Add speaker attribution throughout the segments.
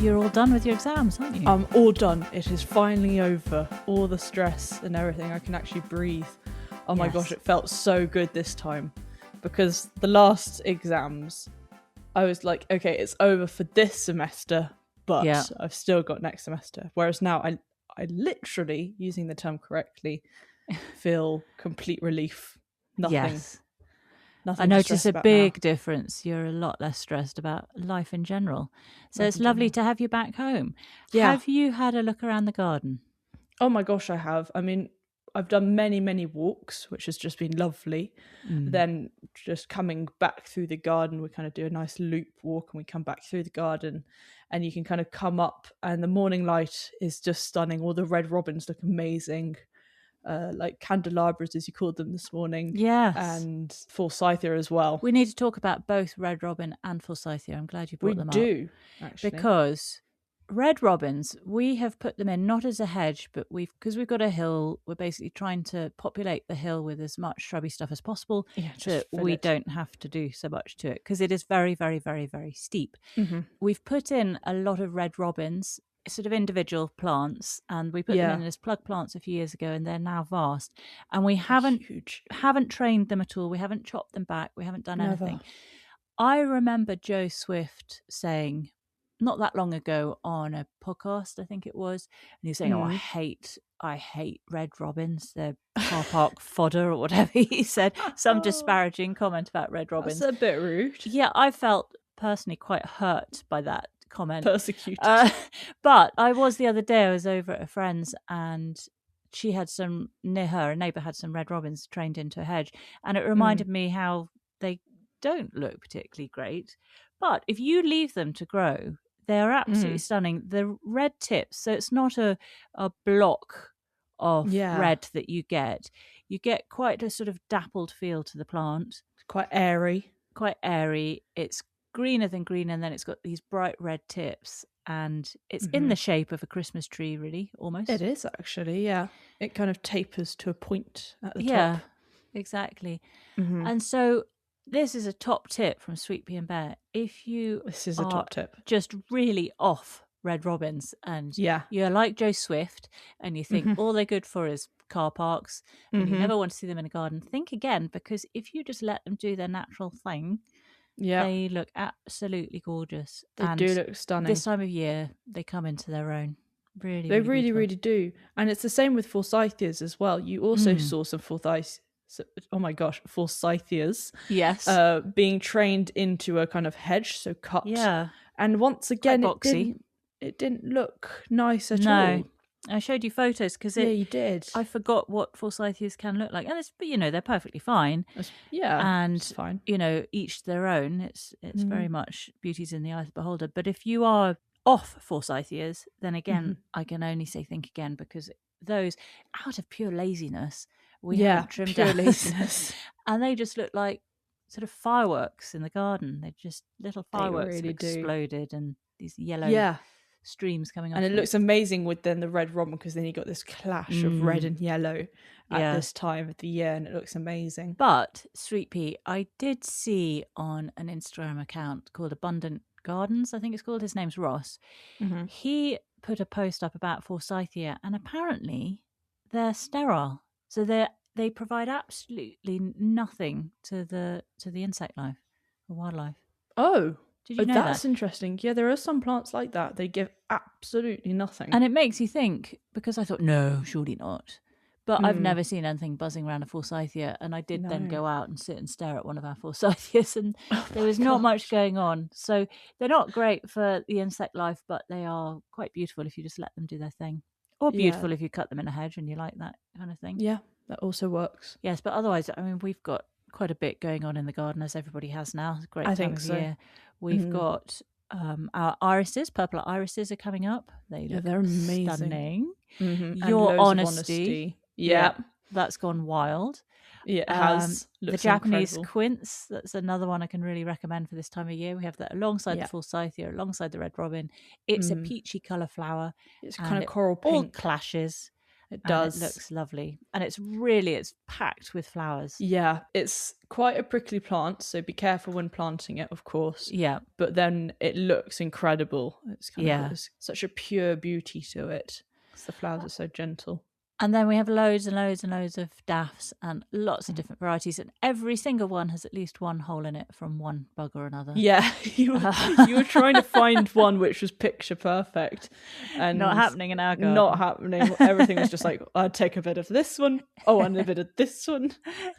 Speaker 1: you're all done with your exams, aren't you?
Speaker 2: I'm all done. It is finally over. All the stress and everything. I can actually breathe. Oh my gosh, it felt so good this time. Because the last exams, I was like, okay, it's over for this semester, but I've still got next semester. Whereas now I literally, using the term correctly, feel complete relief. Nothing. Nothing.
Speaker 1: I notice a big difference. You're a lot less stressed about life in general. So it's lovely to have you back home. Yeah. Have you had a look around the garden?
Speaker 2: Oh my gosh, I have. I mean, I've done many, many walks, which has just been lovely. Then just coming back through the garden, we kind of do a nice loop walk and we come back through the garden and you can kind of come up and the morning light is just stunning. All the red robins look amazing. Like candelabras, as you called them this morning.
Speaker 1: Yes.
Speaker 2: And forsythia as well.
Speaker 1: We need to talk about both red robin and forsythia. I'm glad you brought them up.
Speaker 2: We do, actually.
Speaker 1: Because red robins, we have put them in not as a hedge, but because we've got a hill, we're basically trying to populate the hill with as much shrubby stuff as possible so we don't have to do so much to it because it is very, very, very, very steep. We've put in a lot of red robins, sort of individual plants, and we put them in as plug plants a few years ago and they're now vast, and we haven't trained them at all. We haven't chopped them back. We haven't done anything. I remember Joe Swift saying not that long ago on a podcast, I think it was, and he was saying, I hate red robins, they're car park fodder or whatever he said, some disparaging comment about red robins.
Speaker 2: That's a bit rude.
Speaker 1: Yeah, I felt personally quite hurt by that comment.
Speaker 2: Persecuted.
Speaker 1: But I was the other day, I was over at a friend's and she had some, near her, a neighbour had some red robins trained into a hedge, and it reminded me how they don't look particularly great, but if you leave them to grow, they're absolutely stunning. The red tips, so it's not a block of red that you get quite a sort of dappled feel to the plant.
Speaker 2: Quite airy.
Speaker 1: It's greener than green, and then it's got these bright red tips, and it's in the shape of a Christmas tree, really, almost.
Speaker 2: It is actually, yeah. It kind of tapers to a point at the top.
Speaker 1: Yeah, exactly. And so this is a top tip from Sweet Pea and Bear. If you just really off red robins and you're like Joe Swift and you think all they're good for is car parks and you never want to see them in a garden, think again, because if you just let them do their natural thing, they look absolutely gorgeous.
Speaker 2: They do look stunning.
Speaker 1: This time of year, they come into their own. Really,
Speaker 2: they
Speaker 1: really,
Speaker 2: really do. And it's the same with forsythias as well. You also saw some forsythias. Yes. Being trained into a kind of hedge, so cut.
Speaker 1: Yeah.
Speaker 2: And once again, it didn't look nice at all.
Speaker 1: I showed you photos because
Speaker 2: you did.
Speaker 1: I forgot what forsythias can look like, and they're perfectly fine.
Speaker 2: And it's fine.
Speaker 1: Each their own. It's very much beauty's in the eye of the beholder. But if you are off forsythias, then again, I can only say think again, because those, out of pure laziness, we haven't trimmed down, laziness, and they just look like sort of fireworks in the garden. They're just little fireworks that exploded, and these yellow streams coming up.
Speaker 2: And it looks amazing with then the red robin, because then you got this clash of red and yellow at this time of the year, and it looks amazing.
Speaker 1: But Sweet Pea, I did see on an Instagram account called Abundant Gardens, I think it's called. His name's Ross. He put a post up about forsythia, and apparently they're sterile. So they provide absolutely nothing to the insect life or wildlife.
Speaker 2: Oh,
Speaker 1: did you know
Speaker 2: that's interesting. Yeah, there are some plants like that. They give absolutely nothing.
Speaker 1: And it makes you think, because I thought, no, surely not. But I've never seen anything buzzing around a forsythia, and I did then go out and sit and stare at one of our forsythias, and there was not much going on. So they're not great for the insect life, but they are quite beautiful if you just let them do their thing. Or beautiful if you cut them in a hedge and you like that kind of thing.
Speaker 2: Yeah, that also works.
Speaker 1: Yes, but otherwise, I mean, we've got quite a bit going on in the garden, as everybody has now. It's a great time of year. We've got our irises, purple irises are coming up. They're amazing. Stunning. Your honesty.
Speaker 2: Yeah.
Speaker 1: That's gone wild.
Speaker 2: Yeah, it has.
Speaker 1: The Japanese quince, that's another one I can really recommend for this time of year. We have that alongside the forsythia, alongside the red robin. It's a peachy colour flower.
Speaker 2: It's kind of coral pink.
Speaker 1: All clashes.
Speaker 2: It does.
Speaker 1: And it looks lovely. And it's packed with flowers.
Speaker 2: Yeah, it's quite a prickly plant, so be careful when planting it, of course.
Speaker 1: Yeah.
Speaker 2: But then it looks incredible. It's kind of got such a pure beauty to it because the flowers are so gentle.
Speaker 1: And then we have loads and loads and loads of daffs and lots of different varieties. And every single one has at least one hole in it from one bug or another.
Speaker 2: Yeah, you were trying to find one which was picture perfect. And
Speaker 1: not happening in our garden.
Speaker 2: Not happening. Everything was just like, I'd take a bit of this one. Oh, and a bit of this one.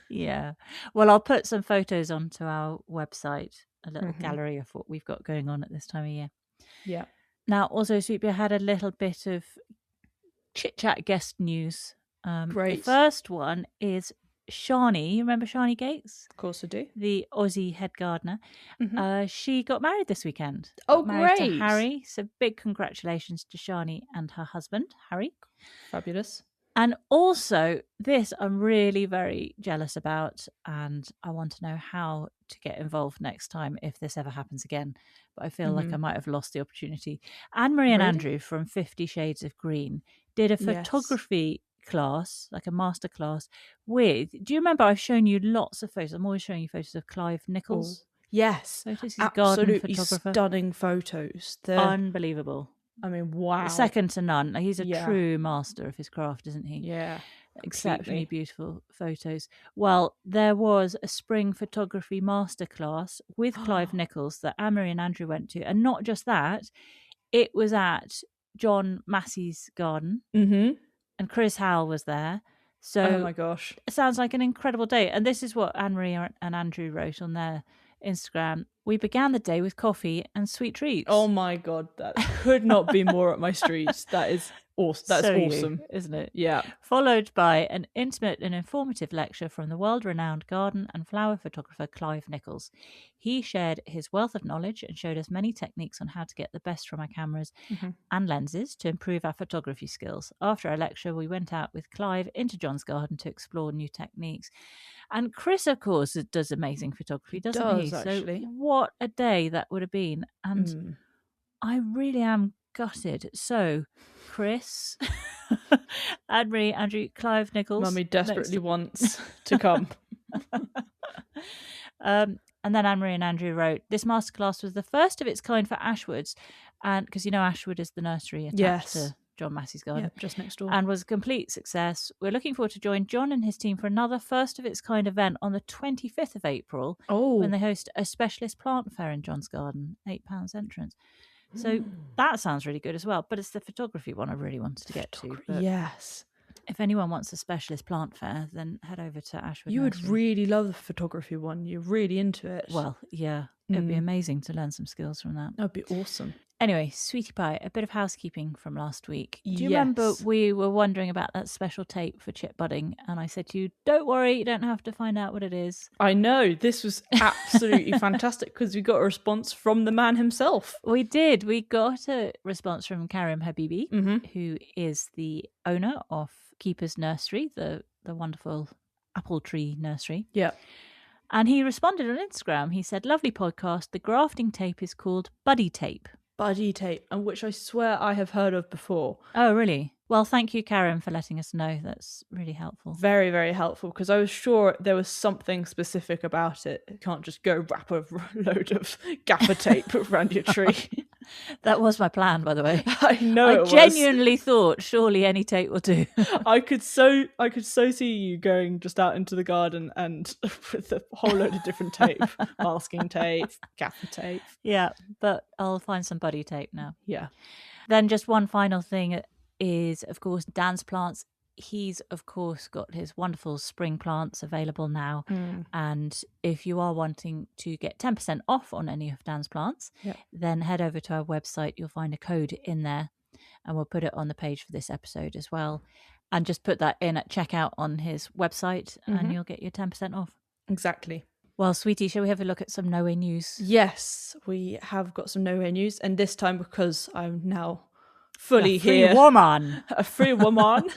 Speaker 1: Yeah. Well, I'll put some photos onto our website, a little gallery of what we've got going on at this time of year.
Speaker 2: Yeah.
Speaker 1: Now, also, Sweetbea had a little bit of chit-chat guest news.
Speaker 2: Great.
Speaker 1: The first one is Shani. You remember Shani Gates?
Speaker 2: Of course I do.
Speaker 1: The Aussie head gardener. She got married this weekend.
Speaker 2: Great.
Speaker 1: To Harry. So big congratulations to Shani and her husband, Harry.
Speaker 2: Fabulous.
Speaker 1: And also, this I'm really very jealous about, and I want to know how to get involved next time if this ever happens again. But I feel like I might have lost the opportunity. Anne-Marie and Andrew from 50 Shades of Green did a photography class, like a master class with, do you remember I've shown you lots of photos? I'm always showing you photos of Clive Nichols.
Speaker 2: Yes.
Speaker 1: Photos. He's
Speaker 2: absolutely stunning photos. They're
Speaker 1: unbelievable.
Speaker 2: I mean, wow.
Speaker 1: Second to none. He's a true master of his craft, isn't he?
Speaker 2: Yeah.
Speaker 1: Exceptionally beautiful photos. Well, there was a spring photography masterclass with Clive Nichols that Anne-Marie and Andrew went to. And not just that, it was at John Massey's garden. And Chris Howell was there. So,
Speaker 2: oh my gosh.
Speaker 1: It sounds like an incredible day. And this is what Anne-Marie and Andrew wrote on their Instagram. We began the day with coffee and sweet treats.
Speaker 2: Oh my God, that could not be more up my street. That is awesome. That's awesome,
Speaker 1: isn't it?
Speaker 2: Yeah.
Speaker 1: Followed by an intimate and informative lecture from the world-renowned garden and flower photographer Clive Nichols. He shared his wealth of knowledge and showed us many techniques on how to get the best from our cameras and lenses to improve our photography skills. After our lecture, we went out with Clive into John's garden to explore new techniques. And Chris, of course, does amazing photography, doesn't he?
Speaker 2: Actually.
Speaker 1: So what a day that would have been. And I really am gutted. So, Chris, Anne-Marie, Andrew, Clive Nichols.
Speaker 2: Mummy desperately wants to come.
Speaker 1: And then Anne-Marie and Andrew wrote, this masterclass was the first of its kind for Ashwoods. And because, Ashwood is the nursery attached to John Massey's garden.
Speaker 2: Yep, just next door.
Speaker 1: And was a complete success. We're looking forward to join John and his team for another first of its kind event on the 25th of April when they host a specialist plant fair in John's garden, £8 entrance. So that sounds really good as well. But it's the photography one I really wanted to get to. But
Speaker 2: yes.
Speaker 1: If anyone wants a specialist plant fair, then head over to Ashwood
Speaker 2: You
Speaker 1: Nursery.
Speaker 2: would really love the photography one. You're really into it.
Speaker 1: Well, yeah. It'd be amazing to learn some skills from that.
Speaker 2: That would be awesome.
Speaker 1: Anyway, Sweetie Pie, a bit of housekeeping from last week. Do you remember we were wondering about that special tape for chip budding? And I said to you, don't worry, you don't have to find out what it is.
Speaker 2: I know. This was absolutely fantastic because we got a response from the man himself.
Speaker 1: We did. We got a response from Karim Habibi, who is the owner of Keeper's Nursery, the wonderful apple tree nursery.
Speaker 2: Yeah.
Speaker 1: And he responded on Instagram. He said, lovely podcast. The grafting tape is called Buddy Tape.
Speaker 2: Buddy tape, and which I swear I have heard of before.
Speaker 1: Oh, really? Well, thank you, Karen, for letting us know. That's really helpful.
Speaker 2: Very, very helpful, because I was sure there was something specific about it. You can't just go wrap a load of gaffer tape around your tree.
Speaker 1: That was my plan, by the way.
Speaker 2: I know.
Speaker 1: I genuinely thought surely any tape will do.
Speaker 2: I could so see you going just out into the garden and with a whole load of different tape, masking tape, gaffer tape.
Speaker 1: Yeah, but I'll find some buddy tape now.
Speaker 2: Yeah.
Speaker 1: Then just one final thing is, of course, Dan's plants. He's, of course, got his wonderful spring plants available now. And if you are wanting to get 10% off on any of Dan's plants, then head over to our website. You'll find a code in there, and we'll put it on the page for this episode as well. And just put that in at checkout on his website, and you'll get your 10% off.
Speaker 2: Exactly.
Speaker 1: Well, sweetie, shall we have a look at some No Way news?
Speaker 2: Yes, we have got some No Way news. And this time, because I'm now fully
Speaker 1: a free
Speaker 2: here.
Speaker 1: Woman.
Speaker 2: A free woman.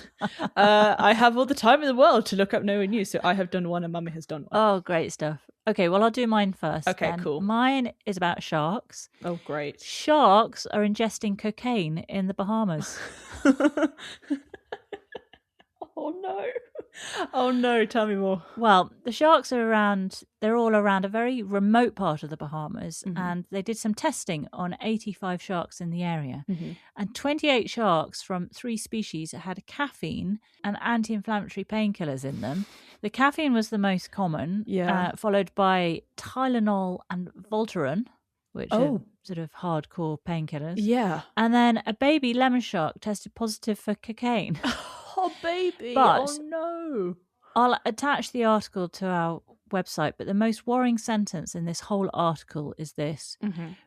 Speaker 2: I have all the time in the world to look up No Way news. So I have done one and Mummy has done one.
Speaker 1: Oh, great stuff. Okay, well, I'll do mine first.
Speaker 2: Okay,
Speaker 1: then.
Speaker 2: cool.
Speaker 1: Mine is about sharks.
Speaker 2: Oh, great.
Speaker 1: Sharks are ingesting cocaine in the Bahamas.
Speaker 2: Oh no. Oh no, tell me more.
Speaker 1: Well, the sharks are around, they're all around a very remote part of the Bahamas, and they did some testing on 85 sharks in the area. And 28 sharks from 3 species had caffeine and anti-inflammatory painkillers in them. The caffeine was the most common, followed by Tylenol and Voltaren, which are sort of hardcore painkillers.
Speaker 2: Yeah.
Speaker 1: And then a baby lemon shark tested positive for cocaine.
Speaker 2: Oh, baby.
Speaker 1: But
Speaker 2: oh, no.
Speaker 1: I'll attach the article to our website, but the most worrying sentence in this whole article is this.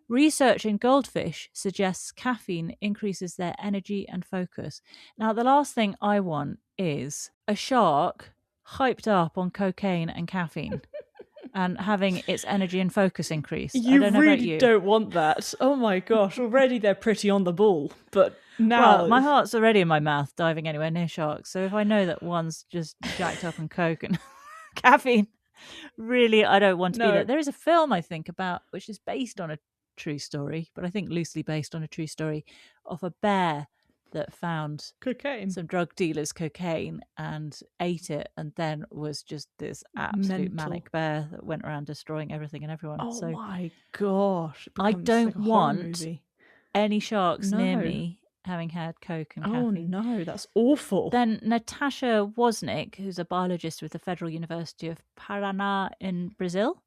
Speaker 1: Research in goldfish suggests caffeine increases their energy and focus. Now, the last thing I want is a shark hyped up on cocaine and caffeine and having its energy and focus increase.
Speaker 2: You really don't want that. Oh my gosh, already they're pretty on the ball, but now...
Speaker 1: Well, my heart's already in my mouth diving anywhere near sharks, so if I know that one's just jacked up on coke and caffeine, really, I don't want to be there. There is a film, I think, about, which is based on a true story, but I think loosely based on a true story, of a bear that found some drug dealers' cocaine and ate it, and then was just this absolute manic bear that went around destroying everything and everyone.
Speaker 2: Oh my gosh.
Speaker 1: I don't want any sharks near me having had coke and caffeine.
Speaker 2: Oh no, that's awful.
Speaker 1: Then Natasha Wozniak, who's a biologist with the Federal University of Paraná in Brazil,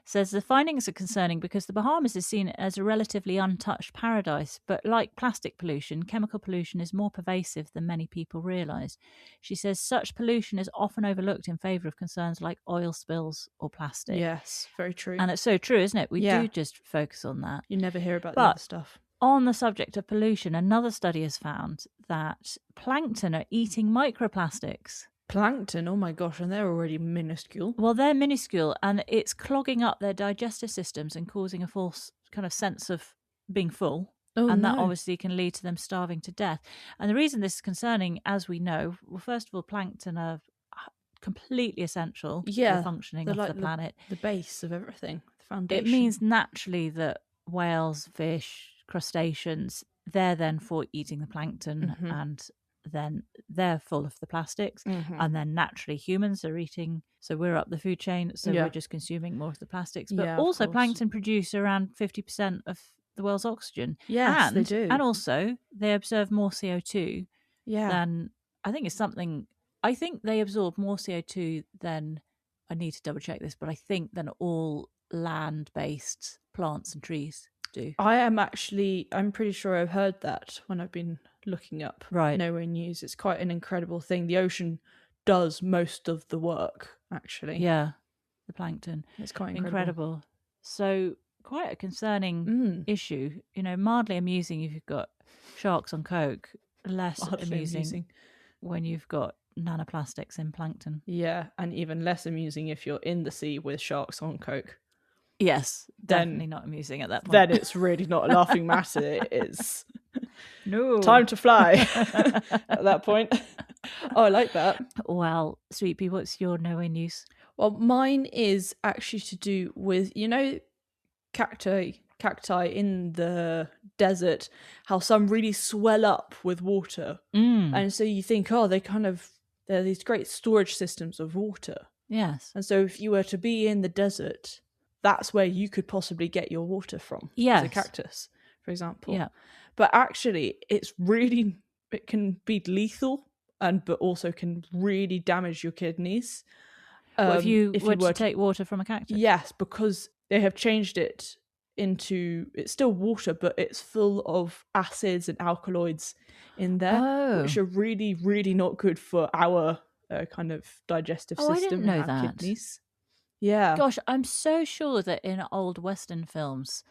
Speaker 1: says the findings are concerning because the Bahamas is seen as a relatively untouched paradise, but like plastic pollution, chemical pollution is more pervasive than many people realise. She says such pollution is often overlooked in favour of concerns like oil spills or plastic.
Speaker 2: Yes, very true.
Speaker 1: And it's so true, isn't it? We do just focus on that.
Speaker 2: You never hear about the other stuff.
Speaker 1: On the subject of pollution, another study has found that plankton are eating microplastics.
Speaker 2: Plankton? Oh my gosh, and they're already minuscule.
Speaker 1: Well, they're minuscule, and it's clogging up their digestive systems and causing a false kind of sense of being full. That obviously can lead to them starving to death. And the reason this is concerning, as we know, well, first of all, plankton are completely essential to the functioning of the planet.
Speaker 2: The base of everything, the foundation.
Speaker 1: It means naturally that whales, fish, crustaceans, they're then for eating the plankton, and then they're full of the plastics, and then naturally humans are eating, so we're up the food chain, so we're just consuming more of the plastics. But also plankton produce around 50% of the world's oxygen.
Speaker 2: Yes, they do.
Speaker 1: And also they absorb more CO2 than, I think it's something, I think they absorb more CO2 than, I need to double check this, but I think than all land-based plants and trees do.
Speaker 2: I'm pretty sure I've heard that when I've been looking up Nowhere News. It's quite an incredible thing. The ocean does most of the work, actually.
Speaker 1: Yeah, the plankton.
Speaker 2: It's quite
Speaker 1: incredible. So quite a concerning issue. You know, mildly amusing if you've got sharks on coke, less amusing when you've got nanoplastics in plankton.
Speaker 2: Yeah, and even less amusing if you're in the sea with sharks on coke.
Speaker 1: Yes, definitely not amusing at that point.
Speaker 2: Then it's really not a laughing matter. It's
Speaker 1: no
Speaker 2: time to fly at that point. Oh, I like that.
Speaker 1: Well, Sweet Pea, what's your Nowhere News?
Speaker 2: Well, mine is actually to do with, cacti in the desert, how some really swell up with water. And so you think, they're these great storage systems of water.
Speaker 1: Yes.
Speaker 2: And so if you were to be in the desert, that's where you could possibly get your water from.
Speaker 1: Yes.
Speaker 2: As a cactus, for example.
Speaker 1: Yeah.
Speaker 2: But actually, it can be lethal, but also can really damage your kidneys.
Speaker 1: If you were to take water from a cactus?
Speaker 2: Yes, because they have changed it into, it's still water, but it's full of acids and alkaloids in there, which are really, really not good for our kind of digestive system.
Speaker 1: I didn't know
Speaker 2: and our
Speaker 1: that.
Speaker 2: Kidneys. Yeah.
Speaker 1: Gosh, I'm so sure that in old Western films,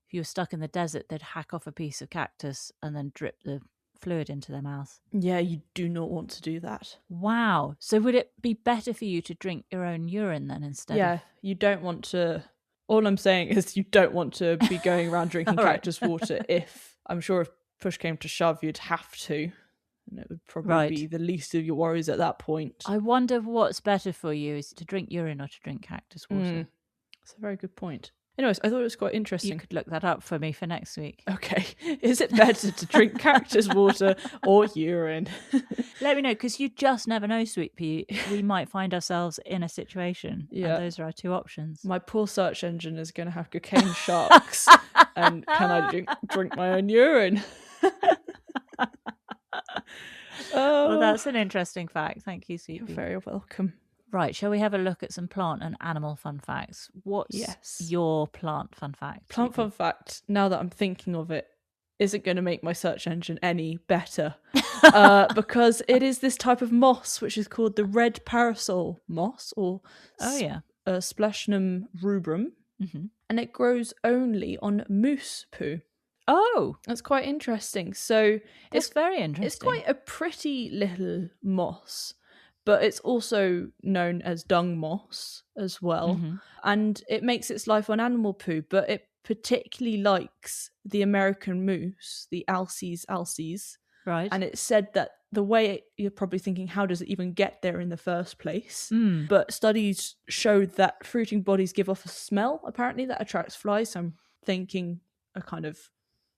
Speaker 1: if you were stuck in the desert, they'd hack off a piece of cactus and then drip the fluid into their mouth.
Speaker 2: Yeah, you do not want to do that.
Speaker 1: Wow. So would it be better for you to drink your own urine then instead?
Speaker 2: Yeah, you don't want to. All I'm saying is you don't want to be going around drinking cactus water. I'm sure if push came to shove, you'd have to. And it would probably be the least of your worries at that point.
Speaker 1: I wonder what's better for you, is to drink urine or to drink cactus water.
Speaker 2: That's a very good point. Anyways, I thought it was quite interesting.
Speaker 1: You could look that up for me for next week.
Speaker 2: Okay. Is it better to drink cactus water or urine?
Speaker 1: Let me know, because you just never know, Sweet Pea. We might find ourselves in a situation. Yeah. And those are our two options.
Speaker 2: My poor search engine is going to have cocaine sharks. And can I drink my own urine?
Speaker 1: Well, that's an interesting fact. Thank you, Sweet Pea.
Speaker 2: You're very welcome.
Speaker 1: Right, shall we have a look at some plant and animal fun facts? What's your plant fun fact?
Speaker 2: Plant fun fact, now that I'm thinking of it, isn't going to make my search engine any better. Because it is this type of moss, which is called the red parasol moss, or Spleshnum rubrum. Mm-hmm. And it grows only on moose poo.
Speaker 1: Oh,
Speaker 2: that's quite interesting. So
Speaker 1: it's very interesting.
Speaker 2: It's quite a pretty little moss. But it's also known as dung moss as well. Mm-hmm. And it makes its life on animal poo, but it particularly likes the American moose, the alces.
Speaker 1: Right.
Speaker 2: And it's said that the way you're probably thinking, how does it even get there in the first place? Mm. But studies showed that fruiting bodies give off a smell, apparently, that attracts flies. So I'm thinking a kind of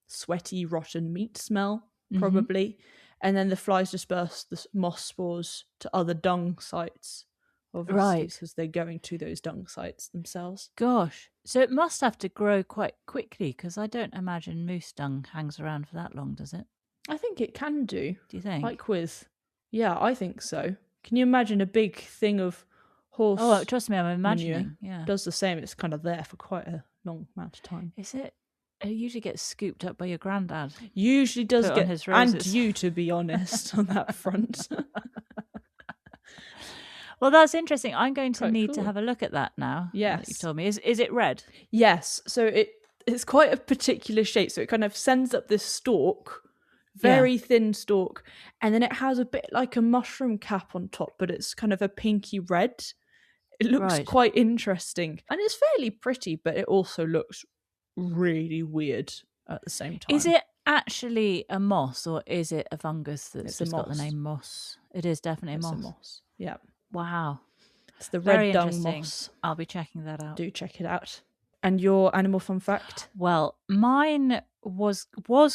Speaker 2: sweaty, rotten meat smell, probably. Mm-hmm. And then the flies disperse the moss spores to other dung sites, obviously, because they're going to those dung sites themselves.
Speaker 1: Gosh. So it must have to grow quite quickly, because I don't imagine moose dung hangs around for that long, does it?
Speaker 2: I think it can do.
Speaker 1: Do you think?
Speaker 2: Yeah, I think so. Can you imagine a big thing of horse?
Speaker 1: Oh, trust me, I'm imagining.
Speaker 2: Yeah. It does the same. It's kind of there for quite a long amount of time.
Speaker 1: Is it? It usually gets scooped up by your granddad.
Speaker 2: Usually does get his roses. And you, to be honest, on that front.
Speaker 1: Well, that's interesting. I'm going to need to have a look at that now.
Speaker 2: Yes.
Speaker 1: You told me. Is it red?
Speaker 2: Yes. So it's quite a particular shape. So it kind of sends up this stalk, very thin stalk, and then it has a bit like a mushroom cap on top, but it's kind of a pinky red. It looks quite interesting. And it's fairly pretty, but it also looks really weird at the same time.
Speaker 1: Is it actually a moss, or is it a fungus that's just got the name moss? It is definitely a moss.
Speaker 2: Yeah.
Speaker 1: Wow.
Speaker 2: It's the red dung moss.
Speaker 1: I'll be checking that out.
Speaker 2: Do check it out. And your animal fun fact?
Speaker 1: Well, mine was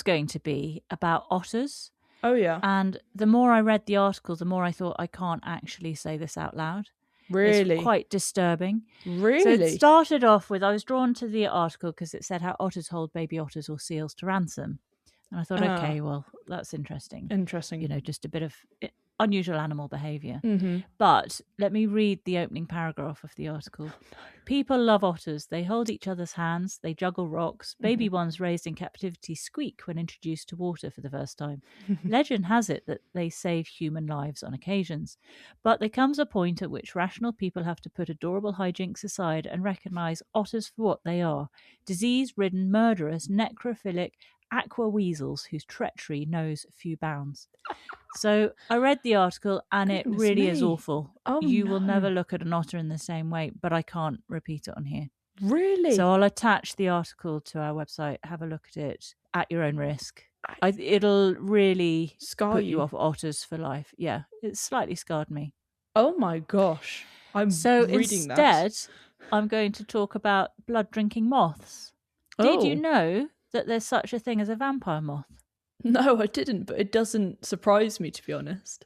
Speaker 1: going to be about otters.
Speaker 2: Oh, yeah.
Speaker 1: And the more I read the article, the more I thought, I can't actually say this out loud.
Speaker 2: Really?
Speaker 1: It's quite disturbing.
Speaker 2: Really?
Speaker 1: So it started off with, I was drawn to the article because it said how otters hold baby otters or seals to ransom. And I thought, okay, well, that's interesting.
Speaker 2: Interesting.
Speaker 1: You know, just a bit of unusual animal behaviour.
Speaker 2: Mm-hmm.
Speaker 1: But let me read the opening paragraph of the article. Oh, no. People love otters. They hold each other's hands. They juggle rocks. Baby ones raised in captivity squeak when introduced to water for the first time. Legend has it that they save human lives on occasions. But there comes a point at which rational people have to put adorable hijinks aside and recognise otters for what they are. Disease-ridden, murderous, necrophilic, aqua weasels whose treachery knows few bounds. So I read the article and it really is awful. You will never look at an otter in the same way, but I can't repeat it on here.
Speaker 2: Really?
Speaker 1: So I'll attach the article to our website. Have a look at it at your own risk. It'll really put you off otters for life. Yeah, it slightly scarred me.
Speaker 2: Oh my gosh.
Speaker 1: So instead, I'm going to talk about blood-drinking moths. Did you know that there's such a thing as a vampire moth?
Speaker 2: No, I didn't, but it doesn't surprise me, to be honest.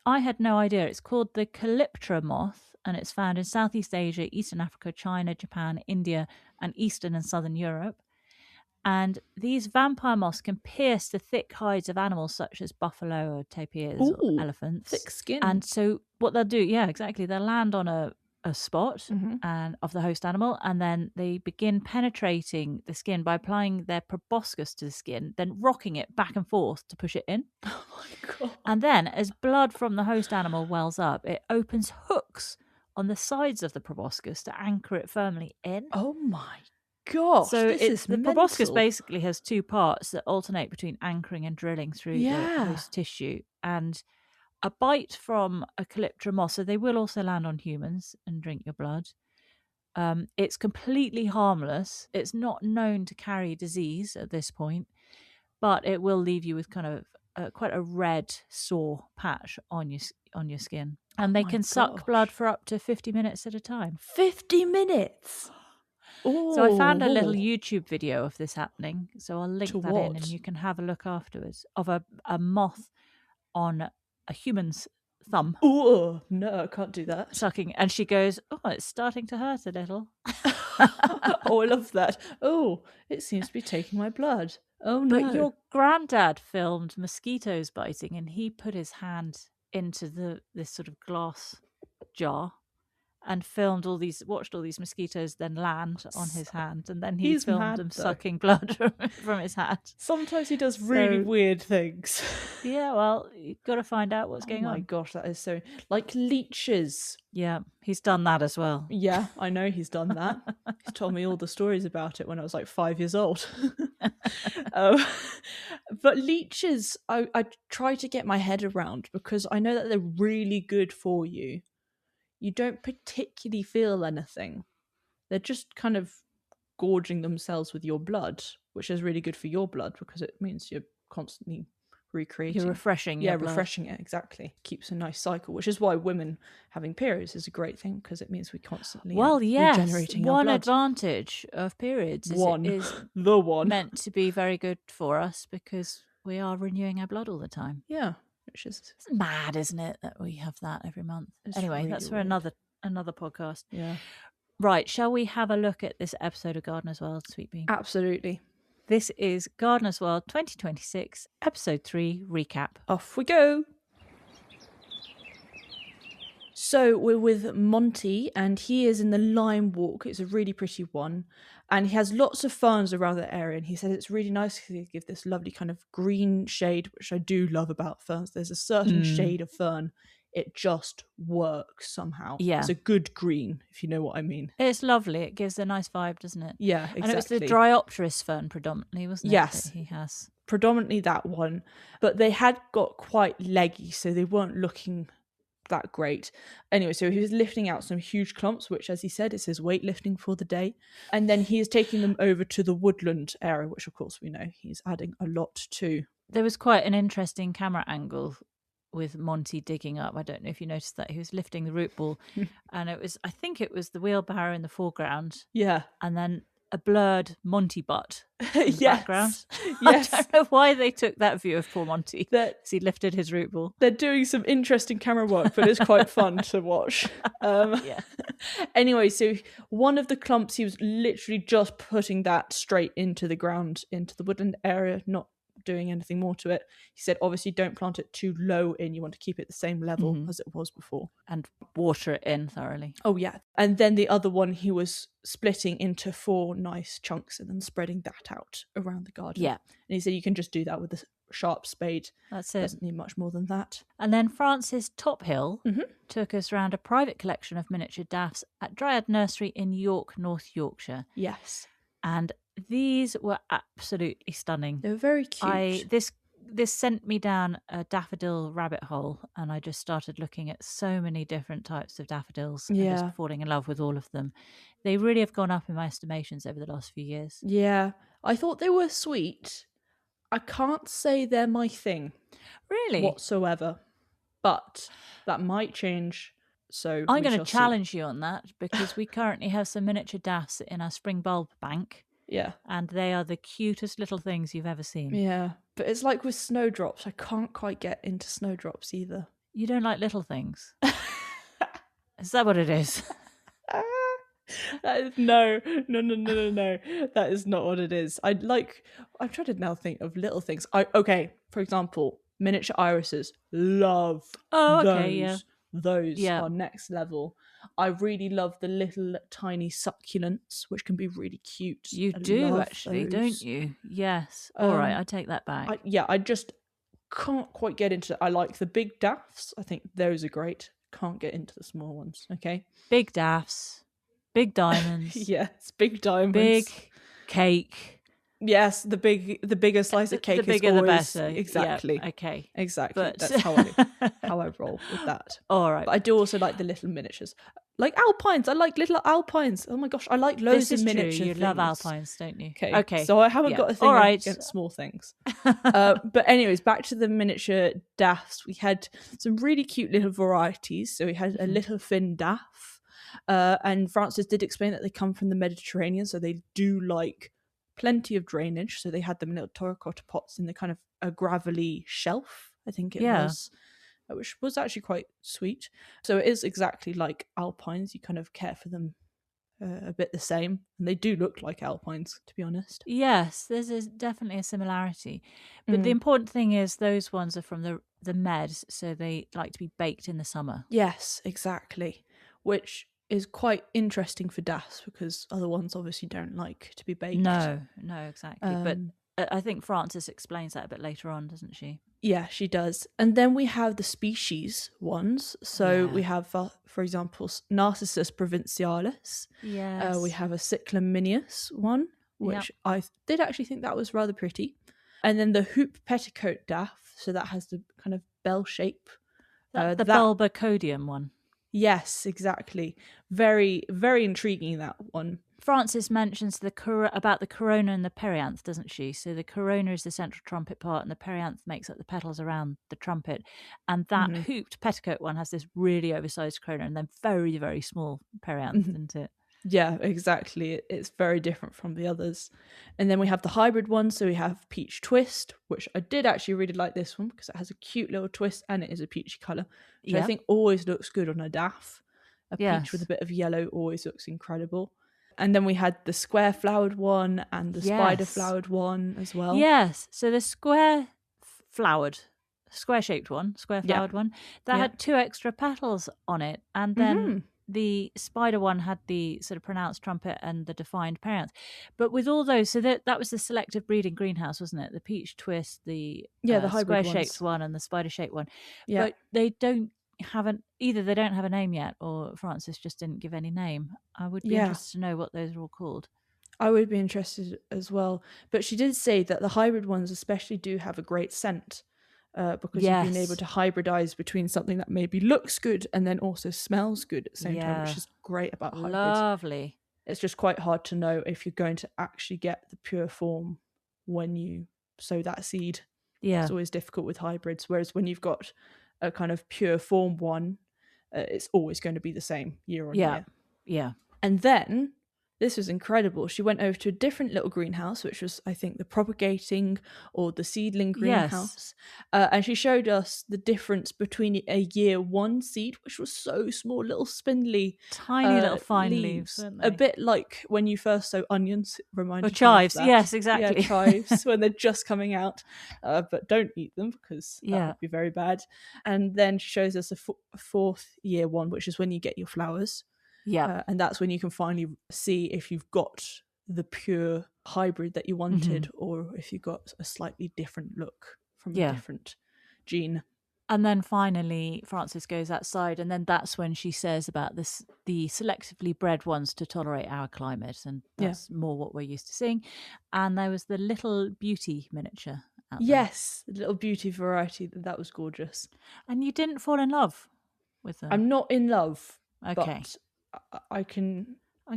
Speaker 1: I had no idea. It's called the Calyptra moth, and it's found in Southeast Asia, Eastern Africa, China, Japan, India, and Eastern and Southern Europe. And these vampire moths can pierce the thick hides of animals such as buffalo or tapirs or elephants.
Speaker 2: Thick skin.
Speaker 1: And so what they'll do, they'll land on a spot and of the host animal, and then they begin penetrating the skin by applying their proboscis to the skin, then rocking it back and forth to push it in.
Speaker 2: Oh my god.
Speaker 1: And then as blood from the host animal wells up, it opens hooks on the sides of the proboscis to anchor it firmly in.
Speaker 2: Oh my gosh.
Speaker 1: So the proboscis basically has two parts that alternate between anchoring and drilling through the host tissue. And a bite from a Calyptra moth, so they will also land on humans and drink your blood. It's completely harmless. It's not known to carry disease at this point, but it will leave you with kind of quite a red sore patch on your skin. And they can suck blood for up to 50 minutes at a time.
Speaker 2: 50 minutes? Ooh,
Speaker 1: So I found a little YouTube video of this happening. So I'll link that in and you can have a look afterwards of a moth on a human's thumb.
Speaker 2: Oh, no, I can't do that.
Speaker 1: Sucking. And she goes, oh, it's starting to hurt a little.
Speaker 2: Oh, I love that. Oh, it seems to be taking my blood. Oh, no.
Speaker 1: But your granddad filmed mosquitoes biting and he put his hand into this sort of glass jar and watched all these mosquitoes then land on his hand, and then he filmed them sucking blood from his hand.
Speaker 2: Sometimes he does really weird things.
Speaker 1: Yeah, well, you've got to find out what's going on.
Speaker 2: Oh my gosh, that is so... Like leeches.
Speaker 1: Yeah, he's done that as well.
Speaker 2: Yeah, I know he's done that. He's told me all the stories about it when I was like 5 years old. But leeches, I try to get my head around because I know that they're really good for you. You don't particularly feel anything. They're just kind of gorging themselves with your blood, which is really good for your blood because it means you're constantly recreating.
Speaker 1: You're refreshing your blood.
Speaker 2: Refreshing it, exactly. Keeps a nice cycle, which is why women having periods is a great thing because it means we constantly regenerating our blood.
Speaker 1: One advantage of periods is it is
Speaker 2: the one
Speaker 1: meant to be very good for us because we are renewing our blood all the time.
Speaker 2: Yeah. It's
Speaker 1: mad, isn't it, that we have that every month? Anyway, really that's for another podcast.
Speaker 2: Yeah.
Speaker 1: Right, shall we have a look at this episode of Gardener's World, Sweet Bee?
Speaker 2: Absolutely.
Speaker 1: This is Gardener's World 2026, episode 3 recap.
Speaker 2: Off we go. So we're with Monty and he is in the lime walk. It's a really pretty one. And he has lots of ferns around the area. And he says it's really nice because they give this lovely kind of green shade, which I do love about ferns. There's a certain shade of fern. It just works somehow.
Speaker 1: Yeah.
Speaker 2: It's a good green, if you know what I mean.
Speaker 1: It's lovely. It gives a nice vibe, doesn't it?
Speaker 2: Yeah, exactly.
Speaker 1: And it was the Dryopteris fern predominantly, wasn't it?
Speaker 2: Yes.
Speaker 1: That he has.
Speaker 2: Predominantly that one. But they had got quite leggy, so they weren't looking that great. Anyway, so he was lifting out some huge clumps, which, as he said, is his weightlifting for the day. And then he is taking them over to the woodland area, which, of course, we know he's adding a lot to.
Speaker 1: There was quite an interesting camera angle with Monty digging up. I don't know if you noticed that he was lifting the root ball and I think it was the wheelbarrow in the foreground.
Speaker 2: Yeah.
Speaker 1: And then a blurred Monty butt in the
Speaker 2: yes.
Speaker 1: background.
Speaker 2: Yes.
Speaker 1: I don't know why they took that view of poor Monty as he lifted his root ball.
Speaker 2: They're doing some interesting camera work, but it's quite fun to watch.
Speaker 1: Yeah.
Speaker 2: Anyway, so one of the clumps, he was literally just putting that straight into the ground, into the woodland area, not doing anything more to it. He said obviously don't plant it too low in, you want to keep it the same level as it was before, and
Speaker 1: water it in thoroughly.
Speaker 2: Oh yeah. And then the other one he was splitting into 4 nice chunks and then spreading that out around the garden.
Speaker 1: Yeah.
Speaker 2: And he said you can just do that with a sharp spade.
Speaker 1: That's it.
Speaker 2: Doesn't need much more than that.
Speaker 1: And then Francis Tophill took us round a private collection of miniature daffs at Dryad Nursery in York, North Yorkshire.
Speaker 2: Yes.
Speaker 1: And these were absolutely stunning.
Speaker 2: They were very cute.
Speaker 1: This sent me down a daffodil rabbit hole, and I just started looking at so many different types of daffodils and just falling in love with all of them. They really have gone up in my estimations over the last few years.
Speaker 2: Yeah. I thought they were sweet. I can't say they're my thing.
Speaker 1: Really?
Speaker 2: Whatsoever. But that might change. So
Speaker 1: I'm going to challenge you on that because we currently have some miniature daffs in our spring bulb bank.
Speaker 2: Yeah.
Speaker 1: And they are the cutest little things you've ever seen.
Speaker 2: Yeah. But it's like with snowdrops. I can't quite get into snowdrops either.
Speaker 1: You don't like little things? Is that what it is?
Speaker 2: No. That is not what it is. I'm trying to now think of little things. For example, miniature irises. Love those. Those are next level. I really love the little tiny succulents, which can be really cute.
Speaker 1: You do actually, don't you? Yes. All right, I take that back.
Speaker 2: I just can't quite get into it. I like the big daffs. I think those are great. Can't get into the small ones. Okay.
Speaker 1: Big daffs, big diamonds.
Speaker 2: Yes, big diamonds.
Speaker 1: Big cake.
Speaker 2: Yes, the bigger slice of cake.
Speaker 1: The bigger,
Speaker 2: is always,
Speaker 1: the better.
Speaker 2: Exactly.
Speaker 1: Yep, okay.
Speaker 2: Exactly.
Speaker 1: But...
Speaker 2: That's how I roll with that.
Speaker 1: All right.
Speaker 2: But I do also like the little miniatures, like alpines. I like little alpines. Oh my gosh, I like loads of miniature.
Speaker 1: You love alpines, don't you?
Speaker 2: Okay. So I haven't got a thing against small things. But anyways, back to the miniature daffs. We had some really cute little varieties. So we had a little fin daff. And Frances did explain that they come from the Mediterranean, so they do like plenty of drainage. So they had them in little terracotta pots in the kind of a gravelly shelf, I think it was, which was actually quite sweet. So it is exactly like alpines. You kind of care for them a bit the same, and they do look like alpines, to be honest.
Speaker 1: Yes, there's definitely a similarity, but the important thing is those ones are from the Med, so they like to be baked in the summer.
Speaker 2: Yes, exactly, which is quite interesting for Das, because other ones obviously don't like to be baked.
Speaker 1: No, exactly. But I think Frances explains that a bit later on, doesn't she?
Speaker 2: Yeah, she does. And then we have the species ones. So we have, for example, Narcissus provincialis.
Speaker 1: Yes.
Speaker 2: We have a cyclaminius one, which I did actually think that was rather pretty. And then the hoop petticoat daff. So that has the kind of bell shape.
Speaker 1: The bulbocodium one.
Speaker 2: Yes, exactly. Very, very intriguing, that one.
Speaker 1: Frances mentions about the corona and the perianth, doesn't she? So the corona is the central trumpet part, and the perianth makes up the petals around the trumpet. And that hooped petticoat one has this really oversized corona and then very, very small perianth, isn't it?
Speaker 2: Yeah, exactly. It's very different from the others. And then we have the hybrid one. So we have Peach Twist, which I did actually really like this one because it has a cute little twist and it is a peachy colour, which I think always looks good on a daff. A peach with a bit of yellow always looks incredible. And then we had the square flowered one and the spider flowered one as well.
Speaker 1: Yes. So the square shaped one, square flowered one, that had 2 extra petals on it. And then the spider one had the sort of pronounced trumpet and the defined perianth. But with all those, so that was the selective breeding greenhouse, wasn't it? The peach twist, the square shaped one and the spider shaped one. Yeah. But they don't have either they don't have a name yet, or Frances just didn't give any name. I would be interested to know what those are all called.
Speaker 2: I would be interested as well. But she did say that the hybrid ones especially do have a great scent, because you've been able to hybridize between something that maybe looks good and then also smells good at the same time, which is great about hybrids.
Speaker 1: Lovely.
Speaker 2: It's just quite hard to know if you're going to actually get the pure form when you sow that seed. Yeah. It's always difficult with hybrids, whereas when you've got a kind of pure form one, it's always going to be the same year on year.
Speaker 1: Yeah.
Speaker 2: And then this was incredible. She went over to a different little greenhouse, which was, I think, the propagating or the seedling greenhouse. And she showed us the difference between a year one seed, which was so small, little spindly,
Speaker 1: tiny little fine leaves,
Speaker 2: a bit like when you first sow onions. Reminded
Speaker 1: chives. Yes, exactly.
Speaker 2: Yeah, chives when they're just coming out, but don't eat them because that would be very bad. And then she shows us a fourth year one, which is when you get your flowers. Yeah, and that's when you can finally see if you've got the pure hybrid that you wanted, or if you've got a slightly different look from a different gene.
Speaker 1: And then finally, Frances goes outside, and then that's when she says about the selectively bred ones to tolerate our climate, and that's more what we're used to seeing. And there was the Little Beauty miniature out there.
Speaker 2: Yes, the Little Beauty variety. That was gorgeous.
Speaker 1: And you didn't fall in love with them?
Speaker 2: I'm not in love.
Speaker 1: Okay.
Speaker 2: But I'm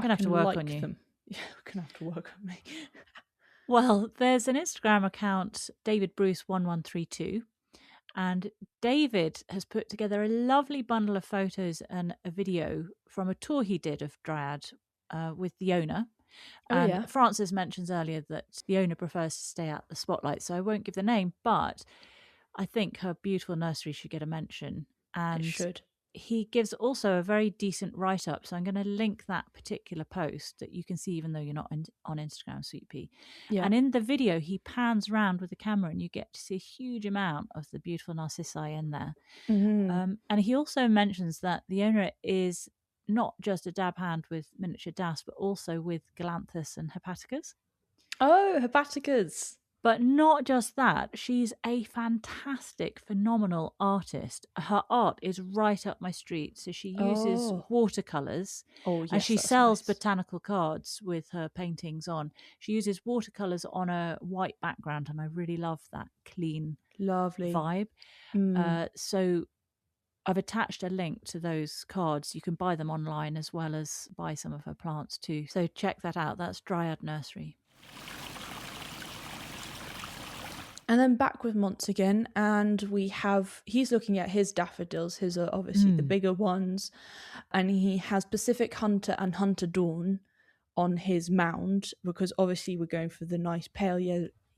Speaker 2: gonna
Speaker 1: have to work on you.
Speaker 2: Them. Yeah, we're gonna have to work on me.
Speaker 1: Well, there's an Instagram account, David Bruce 1132, and David has put together a lovely bundle of photos and a video from a tour he did of Dryad with the owner. And Frances mentions earlier that the owner prefers to stay out the spotlight, so I won't give the name, but I think her beautiful nursery should get a mention. And
Speaker 2: it should.
Speaker 1: He gives also a very decent write-up, so I'm going to link that particular post that you can see even though you're not on Instagram, Sweet Pea. Yeah. And in the video, he pans around with the camera and you get to see a huge amount of the beautiful narcissi in there. And he also mentions that the owner is not just a dab hand with miniature das, but also with Galanthus and Hepaticas.
Speaker 2: Oh, Hepaticas.
Speaker 1: But not just that, she's a fantastic, phenomenal artist. Her art is right up my street. So she uses watercolours, and she sells botanical cards with her paintings on. She uses watercolours on a white background, and I really love that clean,
Speaker 2: lovely
Speaker 1: vibe. So I've attached a link to those cards. You can buy them online as well as buy some of her plants too. So check that out. That's Dryad Nursery.
Speaker 2: And then back with Monts again, and he's looking at his daffodils. His are obviously the bigger ones, and he has Pacific Hunter and Hunter Dawn on his mound, because obviously we're going for the nice pale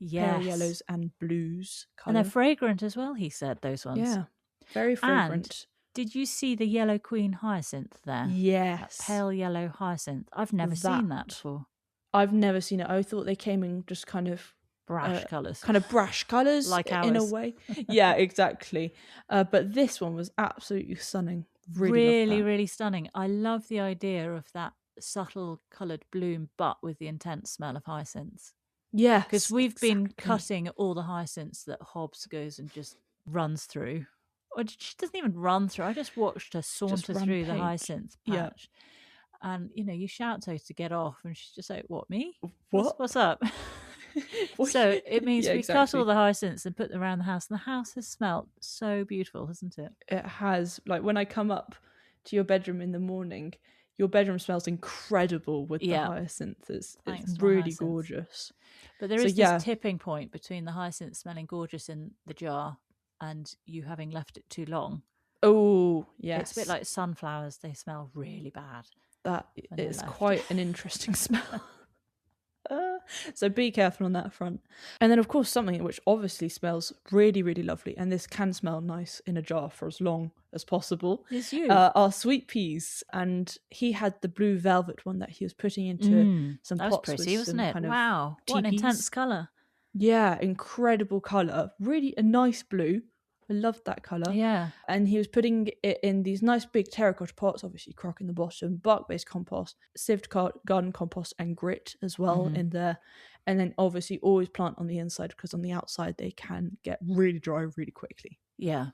Speaker 2: yellows and blues colour.
Speaker 1: And they're fragrant as well, he said, those ones.
Speaker 2: Yeah, very fragrant.
Speaker 1: And did you see the yellow queen hyacinth there?
Speaker 2: Yes.
Speaker 1: That pale yellow hyacinth. I've never seen that before.
Speaker 2: I've never seen it. I thought they came in just kind of
Speaker 1: brash colours.
Speaker 2: Kind of brash colours,
Speaker 1: like ours.
Speaker 2: In a way. Yeah, exactly. But this one was absolutely stunning.
Speaker 1: Really stunning. I love the idea of that subtle coloured bloom, but with the intense smell of hyacinths.
Speaker 2: Yeah,
Speaker 1: because we've been cutting all the hyacinths that Hobbs goes and just runs through. Or she doesn't even run through. I just watched her saunter through the hyacinth patch. Yeah. And, you shout to her to get off, and she's just like, what, me? What's up? So it means we cut all the hyacinths and put them around the house. And the house has smelt so beautiful, hasn't it?
Speaker 2: It has. Like, when I come up to your bedroom in the morning, your bedroom smells incredible with the hyacinths. It's really gorgeous.
Speaker 1: But there is this tipping point between the hyacinth smelling gorgeous in the jar and you having left it too long.
Speaker 2: Oh, yes.
Speaker 1: It's a bit like sunflowers. They smell really bad.
Speaker 2: That is quite an interesting smell. So be careful on that front. And then, of course, something which obviously smells really, really lovely, and this can smell nice in a jar for as long as possible,
Speaker 1: is you.
Speaker 2: Are sweet peas. And he had the blue velvet one that he was putting into some
Speaker 1: that
Speaker 2: pots.
Speaker 1: That was pretty, wasn't it?
Speaker 2: Kind of
Speaker 1: wow, what an intense colour.
Speaker 2: Yeah, incredible colour. Really a nice blue. I loved that colour.
Speaker 1: Yeah.
Speaker 2: And he was putting it in these nice big terracotta pots, obviously crock in the bottom, bark-based compost, sieved garden compost and grit as well in there. And then obviously always plant on the inside, because on the outside they can get really dry really quickly.
Speaker 1: Yeah.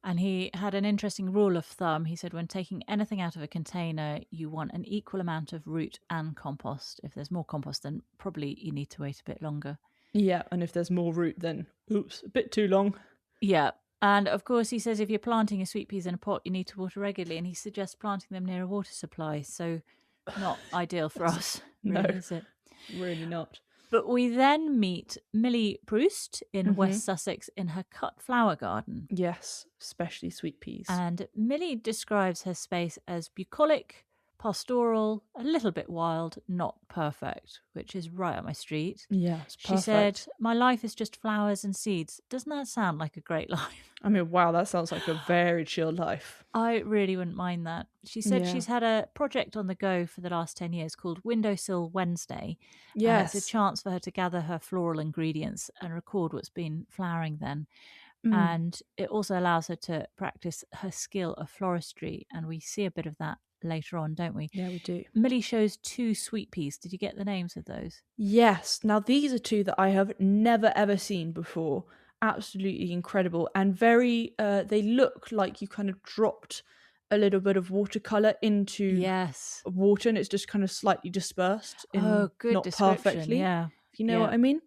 Speaker 1: And he had an interesting rule of thumb. He said when taking anything out of a container, you want an equal amount of root and compost. If there's more compost, then probably you need to wait a bit longer.
Speaker 2: Yeah, and if there's more root, then oops, a bit too long.
Speaker 1: Yeah. And of course, he says if you're planting your sweet peas in a pot, you need to water regularly. And he suggests planting them near a water supply. So not ideal for us, really,
Speaker 2: no,
Speaker 1: is it?
Speaker 2: Really not.
Speaker 1: But we then meet Milly Proust in West Sussex in her cut flower garden.
Speaker 2: Yes, especially sweet peas.
Speaker 1: And Milly describes her space as bucolic, pastoral, a little bit wild, not perfect, which is right up my street.
Speaker 2: Yeah, it's perfect.
Speaker 1: She said, my life is just flowers and seeds. Doesn't that sound like a great life?
Speaker 2: I mean, wow, that sounds like a very chill life.
Speaker 1: I really wouldn't mind that. She said she's had a project on the go for the last 10 years called Windowsill Wednesday.
Speaker 2: Yes.
Speaker 1: It's a chance for her to gather her floral ingredients and record what's been flowering then. And it also allows her to practice her skill of floristry. And we see a bit of that later on, don't we?
Speaker 2: Yeah, we do.
Speaker 1: Milly shows 2 sweet peas. Did you get the names of those?
Speaker 2: Yes. Now, these are 2 that I have never, ever seen before. Absolutely incredible. And very, they look like you kind of dropped a little bit of watercolour into water, and it's just kind of slightly dispersed.
Speaker 1: Good
Speaker 2: not perfectly.
Speaker 1: Yeah.
Speaker 2: If you know what I mean.